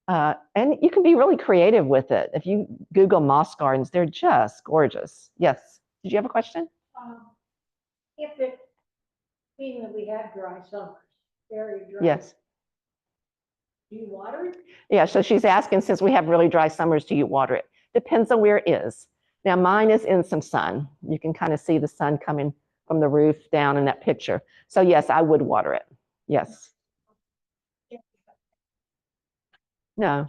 and you can be really creative with it. If you Google moss gardens, they're just gorgeous. Yes. Did you have a question? If it, being that we have dry summers, very dry. Yes. Do you water it? Yeah, so she's asking, since we have really dry summers, do you water it? Depends on where it is. Now mine is in some sun. You can kind of see the sun coming from the roof down in that picture. So yes, I would water it. Yes. No.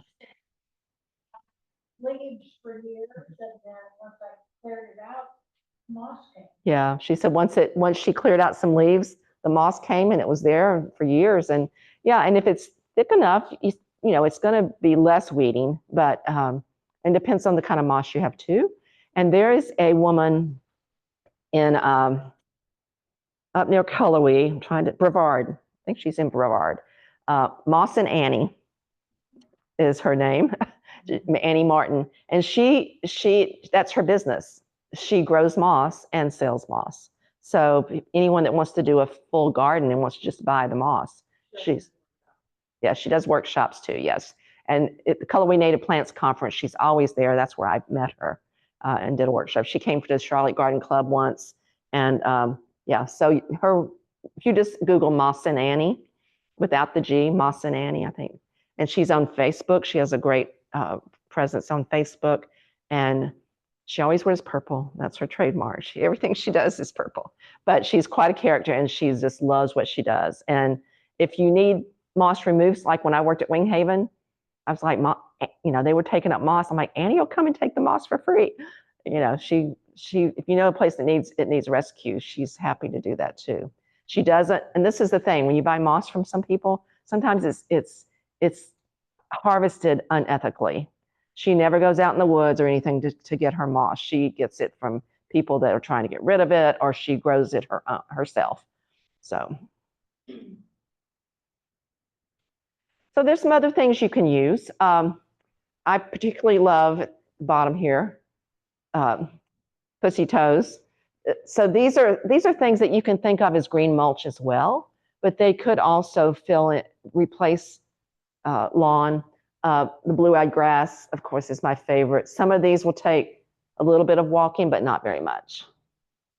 Leaves for years, and then once I cleared it out, moss came. Yeah, she said once she cleared out some leaves, the moss came and it was there for years. And yeah, and if it's thick enough, you know, it's going to be less weeding, but it depends on the kind of moss you have too. And there is a woman in up near Cullowhee, Brevard. I think she's in Brevard. Moss and Annie is her name, Annie Martin, and she that's her business. She grows moss and sells moss. So anyone that wants to do a full garden and wants to just buy the moss, she does workshops too. Yes, and at the Cullowhee Native Plants Conference, she's always there. That's where I met her and did a workshop. She came to the Charlotte Garden Club once, and yeah. So if you just Google Moss and Annie, without the G, Moss and Annie, I think, and she's on Facebook. She has a great presence on Facebook, and she always wears purple. That's her trademark. Everything she does is purple, but she's quite a character, and she just loves what she does. And if you need moss removed, like when I worked at Winghaven, I was like, you know, they were taking up moss. I'm like, Annie will come and take the moss for free. You know, she if you know a place that needs rescue, she's happy to do that too. She doesn't, and this is the thing, when you buy moss from some people, sometimes it's harvested unethically. She never goes out in the woods or anything to get her moss. She gets it from people that are trying to get rid of it, or she grows it herself. So there's some other things you can use. I particularly love at the bottom here, pussy toes. So these are things that you can think of as green mulch as well, but they could also replace lawn. The blue-eyed grass, of course, is my favorite. Some of these will take a little bit of walking, but not very much.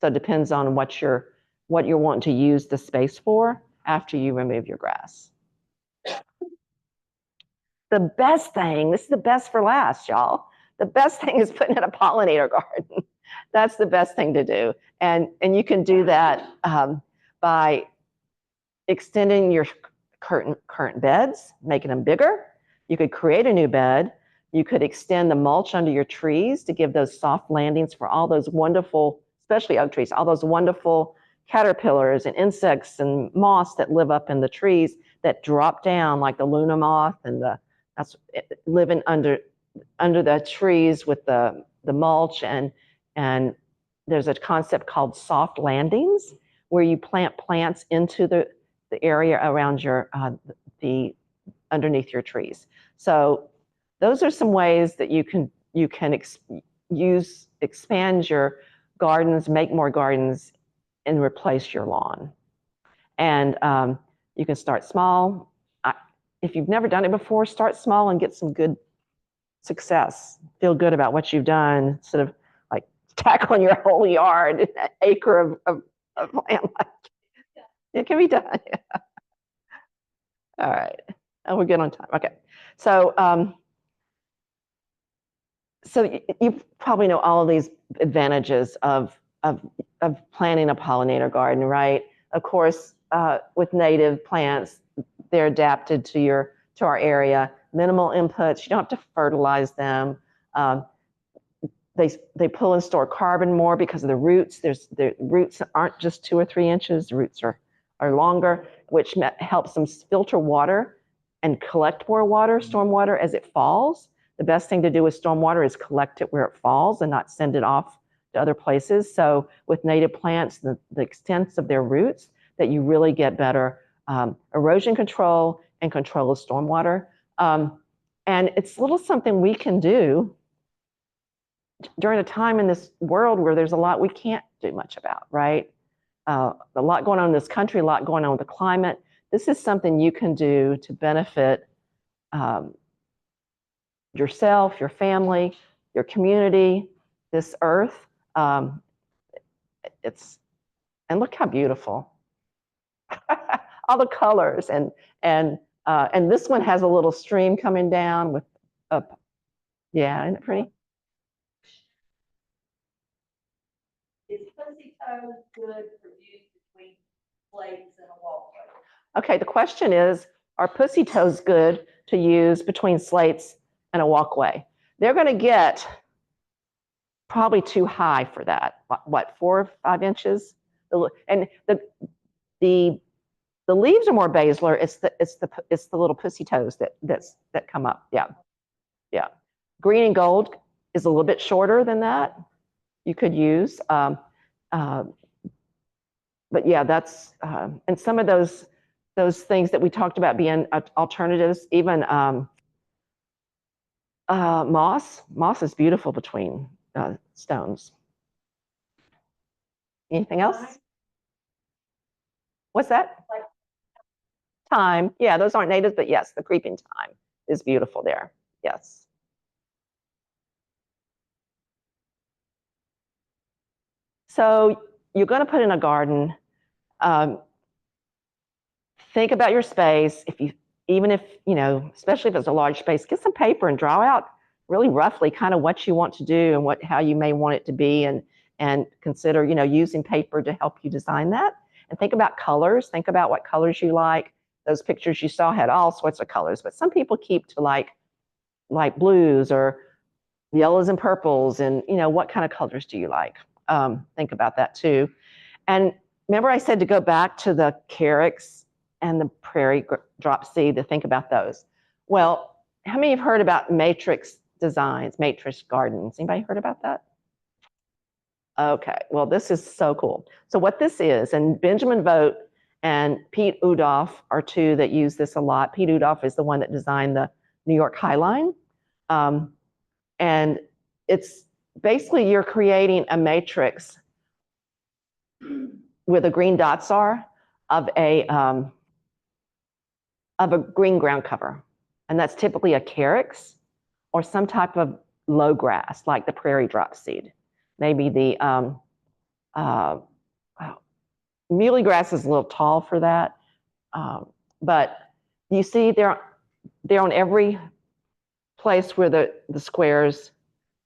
So it depends on what you're wanting to use the space for after you remove your grass. The best thing, this is the best for last, y'all. The best thing is putting in a pollinator garden. That's the best thing to do. And you can do that by extending your current beds, making them bigger. You could create a new bed. You could extend the mulch under your trees to give those soft landings for all those wonderful, especially oak trees, all those wonderful caterpillars and insects and moss that live up in the trees that drop down, like the Luna moth and that's living under the trees with the mulch. And there's a concept called soft landings, where you plant plants into the area around your underneath your trees. So those are some ways that you can expand your gardens, make more gardens, and replace your lawn. And you can start small. If you've never done it before, start small and get some good success. Feel good about what you've done, instead of like tackling your whole yard, an acre of land. It can be done. Yeah. All right. Oh, we're good on time. Okay. So, you probably know all of these advantages of planting a pollinator garden, right? Of course, with native plants, they're adapted to our area. minimal inputs. You don't have to fertilize them. They pull and store carbon more because of the roots. The roots aren't just 2 or 3 inches. The roots are longer, which helps them filter water and collect more water, storm water, as it falls. The best thing to do with storm water is collect it where it falls and not send it off to other places. So with native plants, the extent of their roots, that you really get better erosion control and control of stormwater. And it's a little something we can do during a time in this world where there's a lot we can't do much about, right? A lot going on in this country, a lot going on with the climate. This is something you can do to benefit yourself, your family, your community, this earth. And look how beautiful. All the colors, and this one has a little stream coming down with yeah, isn't it pretty? Is pussy toes good for use between slates and a walkway? Okay, the question is, are pussy toes good to use between slates and a walkway? They're going to get probably too high for that. What, 4 or 5 inches? And the leaves are more basilar. It's the little pussy toes that come up. Yeah, yeah. Green and gold is a little bit shorter than that. You could use, but yeah, that's and some of those things that we talked about being alternatives. Even moss is beautiful between stones. Anything else? What's that? Thyme. Yeah, those aren't natives, but yes, the creeping thyme is beautiful there. Yes. So you're going to put in a garden. Think about your space. Even if, especially if it's a large space, get some paper and draw out really roughly kind of what you want to do and how you may want it to be, and consider, using paper to help you design that. And think about colors. Think about what colors you like. Those pictures you saw had all sorts of colors, but some people keep to like blues or yellows and purples, and what kind of colors do you like? Think about that too. And remember I said to go back to the carex and the prairie drop seed to think about those. Well, how many have heard about matrix designs, matrix gardens? Anybody heard about that? Okay, well, this is so cool. So what this is, and Benjamin Vogt and Pete Udoff are 2 that use this a lot. Pete Udoff is the one that designed the New York High Line. And it's basically you're creating a matrix where the green dots are of a green ground cover. And that's typically a carex or some type of low grass, like the prairie drop seed. Maybe the muhly grass is a little tall for that. But you see they're on every place where the squares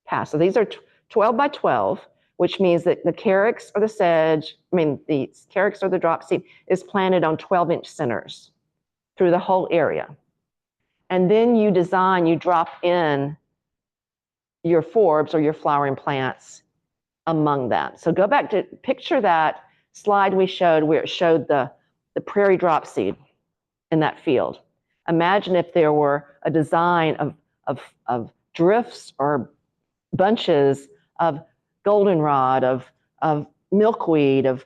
pass. So these are 12 by 12, which means that the carex or the sedge, the carex or the drop seed is planted on 12-inch centers through the whole area. And then you drop in your forbs or your flowering plants among them. So go back to picture that slide we showed where it showed the prairie drop seed in that field. Imagine if there were a design of drifts or bunches of goldenrod, of milkweed, of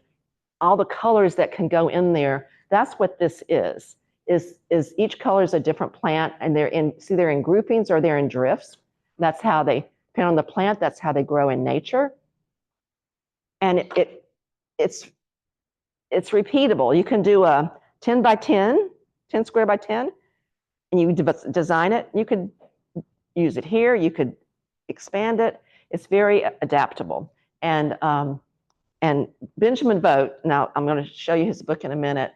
all the colors that can go in there. That's what this is each color is a different plant, and they're in groupings or they're in drifts. That's how they, depending on the plant, that's how they grow in nature. And it's repeatable. You can do a 10 by 10 square by 10, and you design it. You could use it here. You could expand it. It's very adaptable. And Benjamin Vogt, now I'm going to show you his book in a minute,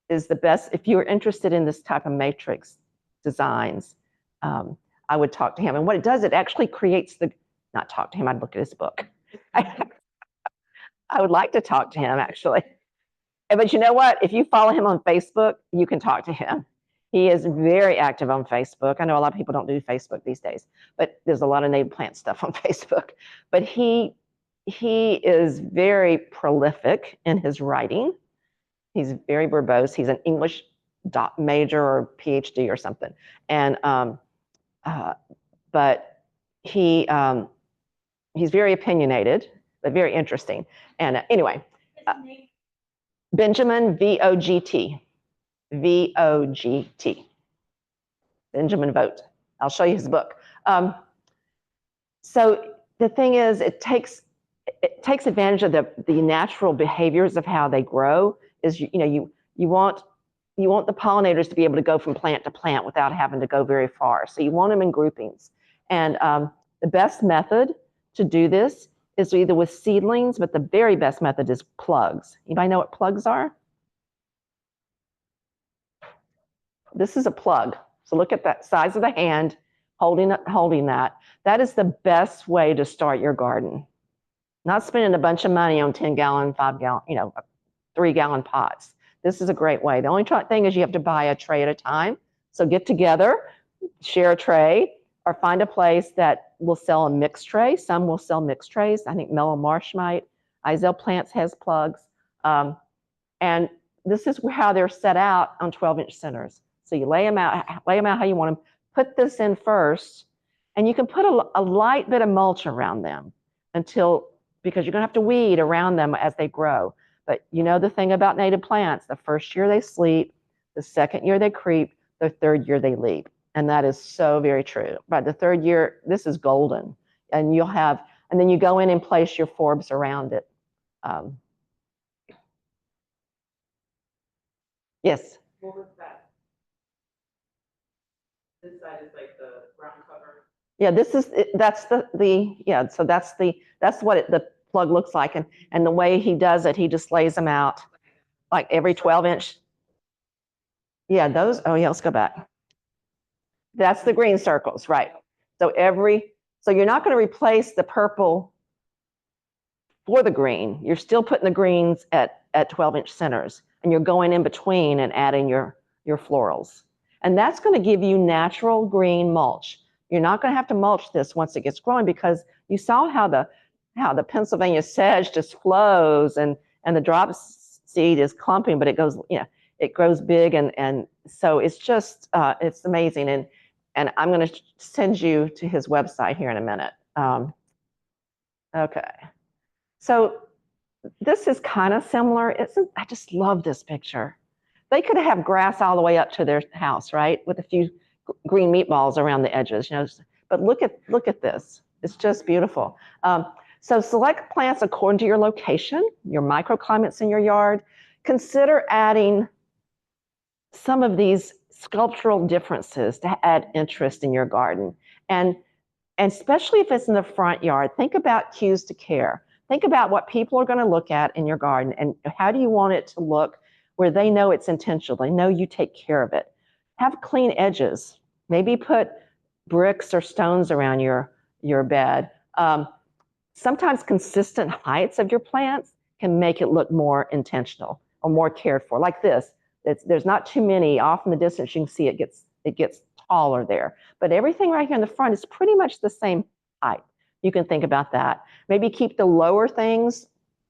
is the best. If you're interested in this type of matrix designs, I would talk to him. And what it does, it actually creates not talk to him, I'd look at his book. I would like to talk to him, actually. But you know what? If you follow him on Facebook, you can talk to him. He is very active on Facebook. I know a lot of people don't do Facebook these days, but there's a lot of native plant stuff on Facebook. But he is very prolific in his writing. He's very verbose. He's an English major or PhD or something. And but he's very opinionated, but very interesting. And anyway, Benjamin Vogt. Vogt. Benjamin Vogt. I'll show you his book. So the thing is, it takes advantage of the natural behaviors of how they grow. Is you want the pollinators to be able to go from plant to plant without having to go very far. So you want them in groupings. And the best method to do this is either with seedlings, but the very best method is plugs. Anybody know what plugs are? This is a plug. So look at that size of the hand holding that. That is the best way to start your garden. Not spending a bunch of money on 10-gallon, 5-gallon, 3-gallon pots. This is a great way. The only thing is you have to buy a tray at a time. So get together, share a tray, or find a place that will sell a mixed tray. Some will sell mixed trays. I think Mellow Marsh might. Isel Plants has plugs. And this is how they're set out on 12-inch centers. So you lay them out how you want them. Put this in first, and you can put a light bit of mulch around them because you're gonna have to weed around them as they grow. But you know the thing about native plants, the first year they sleep, the second year they creep, the third year they leap. And that is so very true. By the third year, this is golden. And then you go in and place your forbs around it. Yes? What was that? This side is like the ground cover. Yeah, that's what the plug looks like. And the way he does it, he just lays them out like every 12-inch. Yeah, let's go back. That's the green circles, right? So you're not going to replace the purple for the green. You're still putting the greens at 12-inch centers, and you're going in between and adding your florals. And that's going to give you natural green mulch. You're not going to have to mulch this once it gets growing, because you saw how the Pennsylvania sedge just flows and the drop seed is clumping, but it grows big, and so it's just it's amazing. And I'm going to send you to his website here in a minute. Okay, so this is kind of similar. I just love this picture. They could have grass all the way up to their house, right, with a few green meatballs around the edges, But look at this. It's just beautiful. So select plants according to your location, your microclimates in your yard. Consider adding some of these sculptural differences to add interest in your garden. And especially if it's in the front yard, think about cues to care. Think about what people are going to look at in your garden, and how do you want it to look where they know it's intentional, they know you take care of it. Have clean edges. Maybe put bricks or stones around your bed. Sometimes consistent heights of your plants can make it look more intentional or more cared for, like this. There's not too many. Off in the distance, you can see it gets taller there. But everything right here in the front is pretty much the same height. You can think about that. Maybe keep the lower things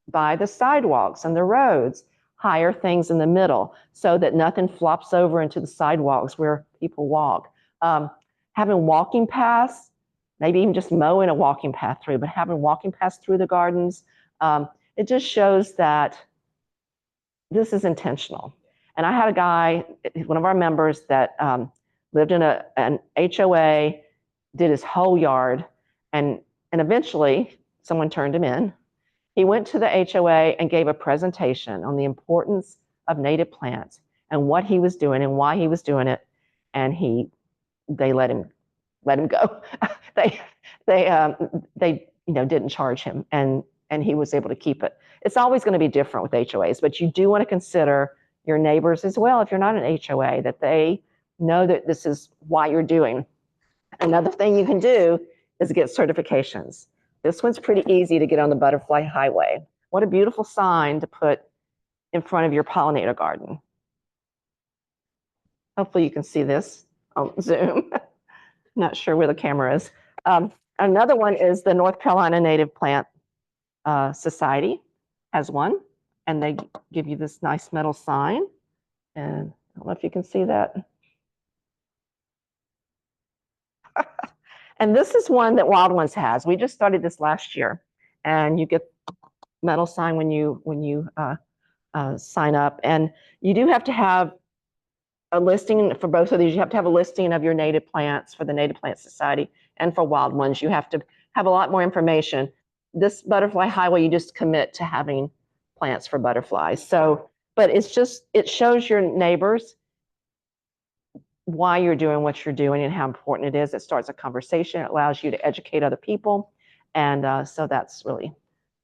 by the sidewalks and the roads, higher things in the middle, so that nothing flops over into the sidewalks where people walk. Having walking paths, maybe even just mowing a walking path through, but having walking paths through the gardens, it just shows that this is intentional. And I had a guy, one of our members, that lived in an HOA, did his whole yard, and eventually someone turned him in. He went to the HOA and gave a presentation on the importance of native plants and what he was doing and why he was doing it, and they let him go. they didn't charge him, and he was able to keep it. It's always going to be different with HOAs, but you do want to consider your neighbors as well, if you're not an HOA, that they know that this is why you're doing. Another thing you can do is get certifications. This one's pretty easy to get on the Butterfly Highway. What a beautiful sign to put in front of your pollinator garden. Hopefully you can see this on Zoom. Not sure where the camera is. Another one is the North Carolina Native Plant Society has one, and they give you this nice metal sign. And I don't know if you can see that. And this is one that Wild Ones has. We just started this last year, and you get metal sign when you sign up. And you do have to have a listing for both of these. You have to have a listing of your native plants for the Native Plant Society, and for Wild Ones, you have to have a lot more information. This butterfly highway, you just commit to having plants for butterflies. So, but it's just, it shows your neighbors why you're doing what you're doing and how important it is. It starts a conversation. It allows you to educate other people. And so that's really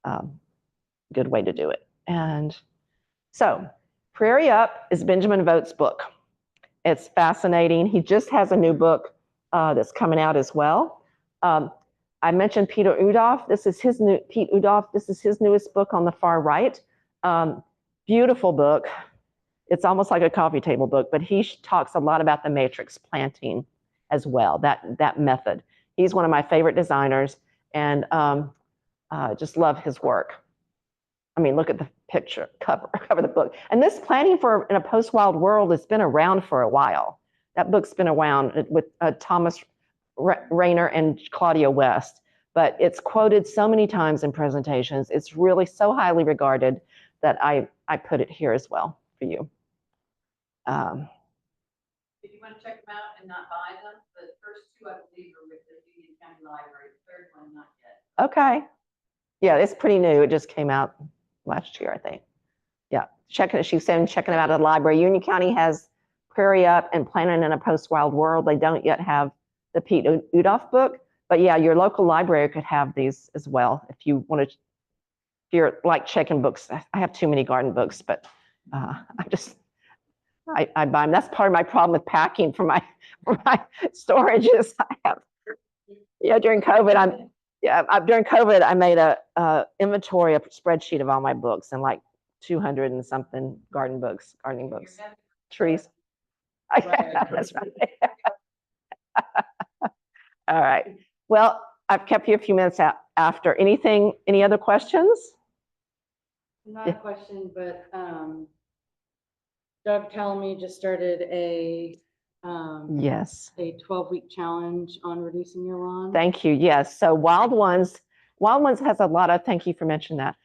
a good way to do it. And so Prairie Up is Benjamin Vogt's book. It's fascinating. He just has a new book that's coming out as well. I mentioned Peter Udoff. This is his newest book on the far right. Beautiful book. It's almost like a coffee table book, but he talks a lot about the matrix planting as well, that method. He's one of my favorite designers, and just love his work. I mean, look at the picture, cover the book. And this Planting in a Post-Wild World has been around for a while. That book's been around with Thomas Rayner and Claudia West, but it's quoted so many times in presentations. It's really so highly regarded that I put it here as well for you. If you want to check them out and not buy them, the first two, I believe, are with the Union County Library. The third one, not yet. Okay. Yeah, it's pretty new. It just came out last year, I think. Yeah, she said checking them out at the library. Union County has Prairie Up and Planting in a Post-Wild World. They don't yet have the Pete Udoff book, but yeah, your local library could have these as well if you want to. If you're like checking books, I have too many garden books, but I buy them. That's part of my problem with packing for my storage is I have. Yeah, during COVID, during COVID, I made a inventory, a spreadsheet of all my books, and like 200 and something gardening books, trees. That's right. All right. Well, I've kept you a few minutes after. Any other questions? Not a question, but Doug Tallamy just started a Yes. a 12-week challenge on reducing your lawn. Thank you. Yes. So Wild Ones has a lot of, thank you for mentioning that.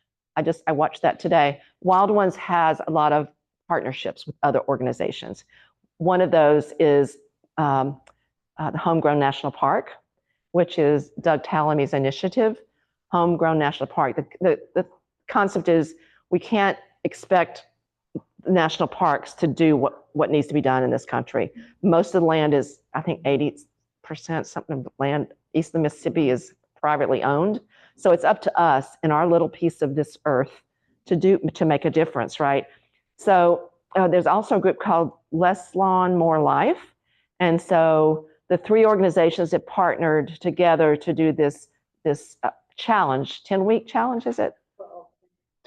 I watched that today. Wild Ones has a lot of partnerships with other organizations. One of those is the Homegrown National Park, which is Doug Tallamy's initiative, Homegrown National Park. The concept is we can't expect national parks to do what needs to be done in this country. Most of the land is, I think 80% something of the land east of the Mississippi is privately owned. So it's up to us in our little piece of this earth to make a difference, right? So there's also a group called Less Lawn, More Life. And so the three organizations have partnered together to do this challenge, 10-week challenge, is it?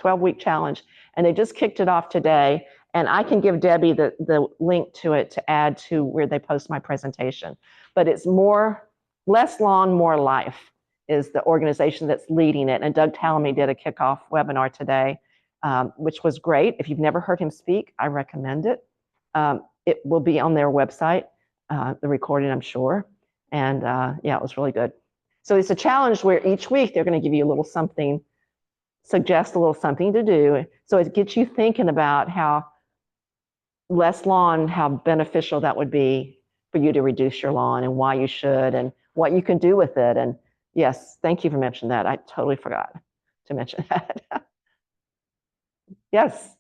12-week challenge. And they just kicked it off today. And I can give Debbie the link to it to add to where they post my presentation. But it's Less Lawn, More Life is the organization that's leading it. And Doug Tallamy did a kickoff webinar today, which was great. If you've never heard him speak, I recommend it. It will be on their website, the recording, I'm sure. And yeah, it was really good. So it's a challenge where each week they're going to give you a little something, suggest a little something to do. So it gets you thinking about how less lawn, how beneficial that would be for you to reduce your lawn and why you should and what you can do with it. And yes, thank you for mentioning that. I totally forgot to mention that. Yes.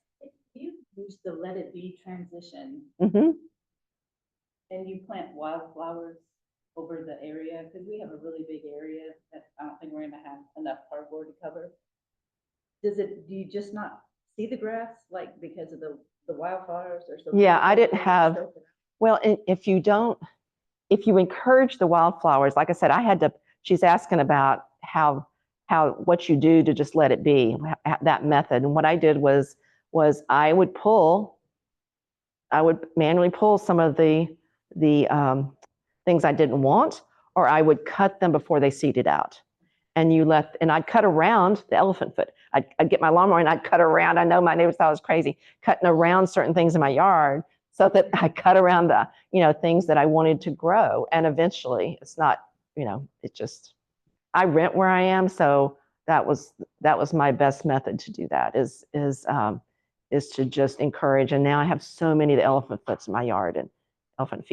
You use the Let It Be transition Mm-hmm. and you plant wildflowers over the area, because we have a really big area that I don't think we're gonna have enough cardboard to cover. Do you just not see the grass, like because of the wildflowers or something? Yeah, I didn't have, well, if you encourage the wildflowers, like I said, she's asking about what you do to just let it be, that method. And what I did was I I would manually pull some of the things I didn't want, or I would cut them before they seeded out. And I'd cut around the elephant foot. I'd get my lawnmower and I'd cut around. I know my neighbors thought I was crazy, cutting around certain things in my yard so that I cut around the, things that I wanted to grow. And eventually it's not, I rent where I am. So that was my best method to do that is to just encourage. And now I have so many of the elephant foots in my yard and elephant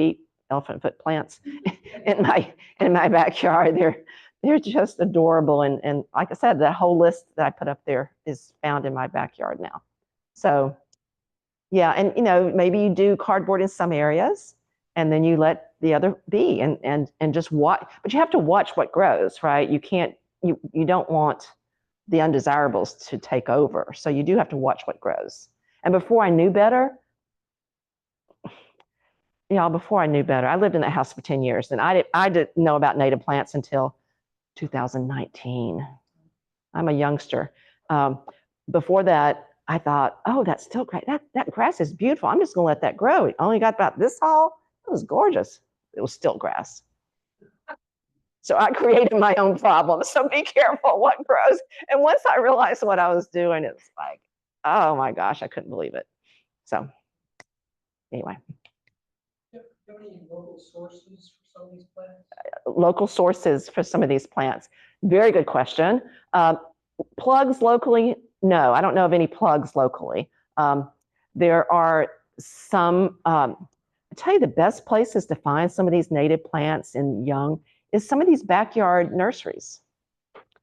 foot plants in my backyard. They're just adorable. And like I said, that whole list that I put up there is found in my backyard now. So yeah, and maybe you do cardboard in some areas and then you let the other be and just watch, but you have to watch what grows, right? You don't want the undesirables to take over. So you do have to watch what grows. And before I knew better, I lived in that house for 10 years and I didn't know about native plants until 2019. I'm a youngster. Before that, I thought, oh, that's still great. That grass is beautiful. I'm just gonna let that grow. It only got about this tall. It was gorgeous. It was still grass. So I created my own problems. So be careful what grows. And once I realized what I was doing, it's like, oh my gosh, I couldn't believe it. So anyway. Do you have any local sources for some of these plants? Local sources for some of these plants. Very good question. Plugs locally? No, I don't know of any plugs locally. There are some, I tell you the best places to find some of these native plants and young is some of these backyard nurseries.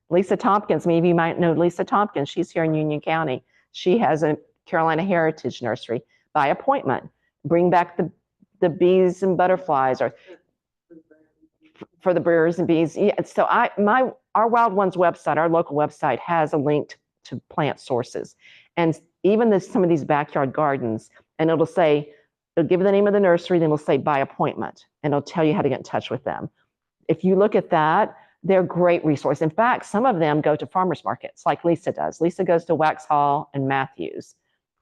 Lisa Tompkins, maybe you might know Lisa Tompkins. She's here in Union County. She has a Carolina Heritage Nursery by appointment. Bring back the bees and butterflies, or for the birds and bees. Yeah, so our Wild Ones website, our local website, has a link to plant sources, and even some of these backyard gardens, and it'll give the name of the nursery, then it'll say by appointment, and it'll tell you how to get in touch with them. If you look at that, they're great resource. In fact, some of them go to farmers markets, like Lisa does. Lisa goes to Waxhaw and Matthews.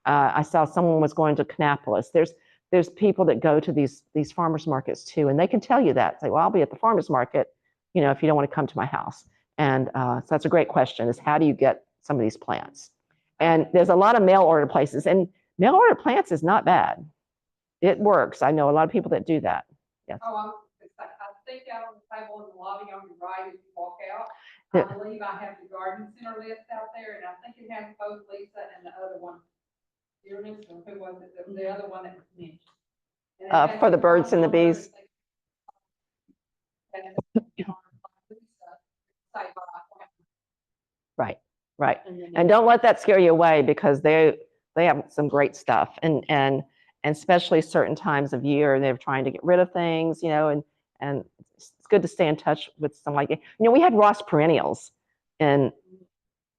I saw someone was going to Kannapolis. There's people that go to these farmers markets too, and they can tell you that. Say, well, I'll be at the farmers market, if you don't want to come to my house. And so that's a great question, is how do you get some of these plants? And there's a lot of mail order places, and mail order plants is not bad. It works. I know a lot of people that do that. Yes. Oh, I think out on the table in the lobby on your right as you walk out, Yeah. I believe I have the garden center list out there, and I think it has both Lisa and the other one. Uranus, or who was it? The other one that was mentioned. And it has For the birds and the phone number bees. and Right. And don't let that scare you away, because they have some great stuff, and especially certain times of year they're trying to get rid of things, and it's good to stay in touch with something like it. We had Ross perennials and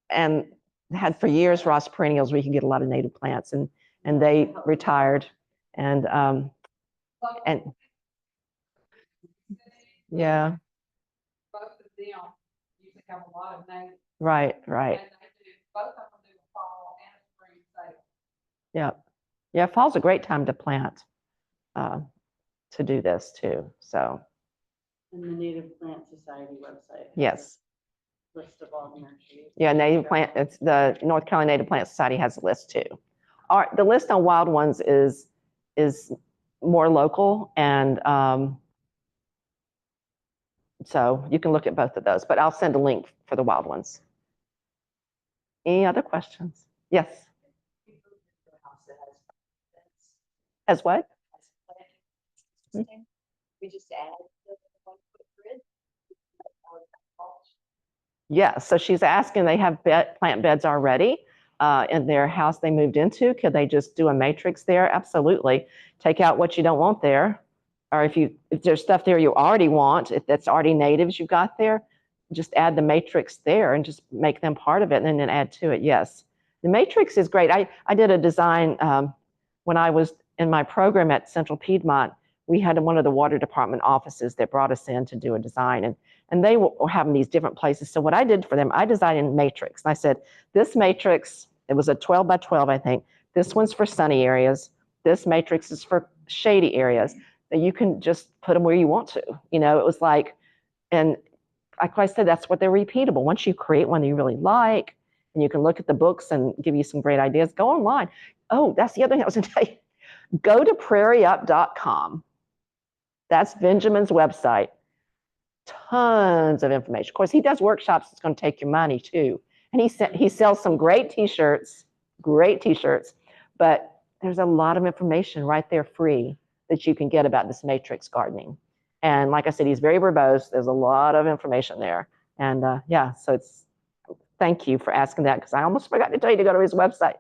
had for years Ross perennials where you can get a lot of native plants, and they retired, and yeah, both of them usually have a lot of names. right. And they do, both of them do a fall and a spring sale. Yeah, fall's a great time to plant, to do this too. So And the Native Plant Society website. has yes. a List of all the nurseries. Yeah, it's the North Carolina Native Plant Society has a list too. The list on Wild Ones is more local, and so you can look at both of those, but I'll send a link for the Wild Ones. Any other questions? Yes. As what? We just add the 1-foot grid. Yeah, so she's asking, they have plant beds already in their house they moved into. Could they just do a matrix there? Absolutely. Take out what you don't want there. Or if there's stuff there you already want, if that's already natives you got there, just add the matrix there and just make them part of it, and then add to it. Yes, the matrix is great. I did a design when I was in my program at Central Piedmont. We had one of the water department offices that brought us in to do a design, and they were having these different places. So what I did for them, I designed a matrix. And I said, this matrix, it was a 12 by 12, I think. This one's for sunny areas. This matrix is for shady areas. That you can just put them where you want to. You know, it was like, and like I said, that's what they're repeatable. Once you create one that you really like, and you can look at the books and give you some great ideas, go online. Oh, that's the other thing I was going to tell you. Go to prairieup.com. That's Benjamin's website. Tons of information. Of course, he does workshops. It's going to take your money too. And he sells some great t-shirts, but there's a lot of information right there free that you can get about this matrix gardening. And like I said, he's very verbose. There's a lot of information there. And yeah, so thank you for asking that, because I almost forgot to tell you to go to his website.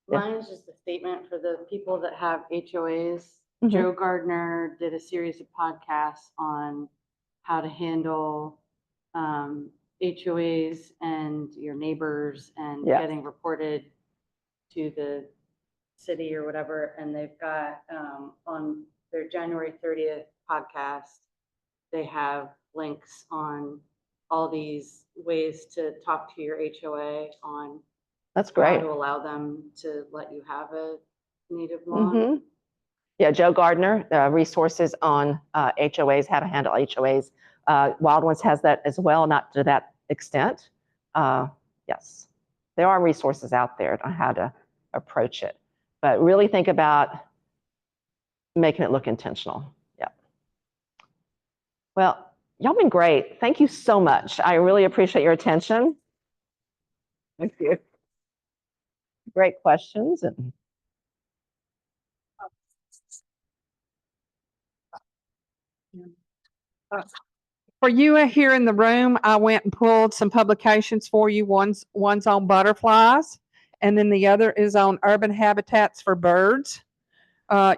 Mine is just a statement for the people that have HOAs. Mhm. Joe Gardner did a series of podcasts on how to handle HOAs and your neighbors and Yeah. getting reported to the city or whatever. And they've got on their January 30th podcast, they have links on all these ways to talk to your HOA on That's how great. to allow them to let you have a native lawn. Mm-hmm. Yeah, Joe Gardner, resources on HOAs, how to handle HOAs. Wild Ones has that as well, not to that extent. Yes, there are resources out there on how to approach it, but really think about making it look intentional. Yeah. Well, y'all been great. Thank you so much. I really appreciate your attention. Thank you. Great questions. And For you here in the room, I went and pulled some publications for you. One's on butterflies, and then the other is on urban habitats for birds.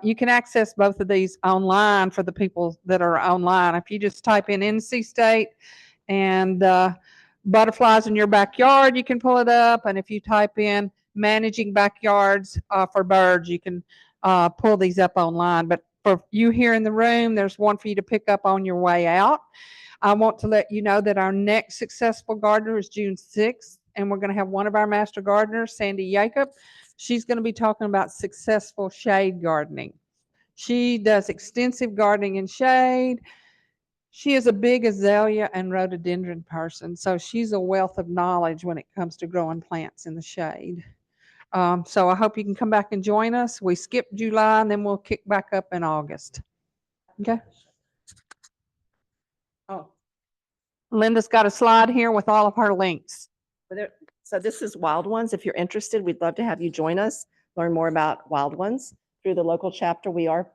You can access both of these online for the people that are online. If you just type in NC State and butterflies in your backyard, you can pull it up. And if you type in managing backyards for birds, you can pull these up online. But for you here in the room, there's one for you to pick up on your way out. I want to let you know that our next successful gardener is June 6th, and we're going to have one of our master gardeners, Sandy Jacob. She's going to be talking about successful shade gardening. She does extensive gardening in shade. She is a big azalea and rhododendron person, so she's a wealth of knowledge when it comes to growing plants in the shade. So I hope you can come back and join us. We skip July, and then we'll kick back up in August. Okay? Oh. Linda's got a slide here with all of her links. so this is Wild Ones. If you're interested, we'd love to have you join us, learn more about Wild Ones. Through the local chapter, we are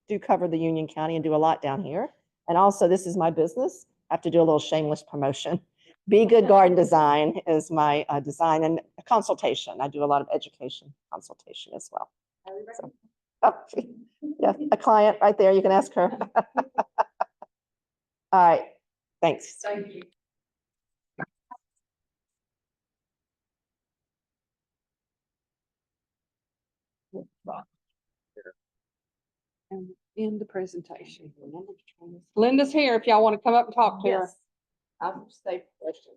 do cover the Union County and do a lot down here. And also, this is my business. I have to do a little shameless promotion. Be Good Garden Design is my design and consultation. I do a lot of education consultation as well. So, oh, yeah, a client right there. You can ask her. All right. Thanks. Thank you. And end the presentation. Linda's here if y'all want to come up and talk to her. I'll stay questions.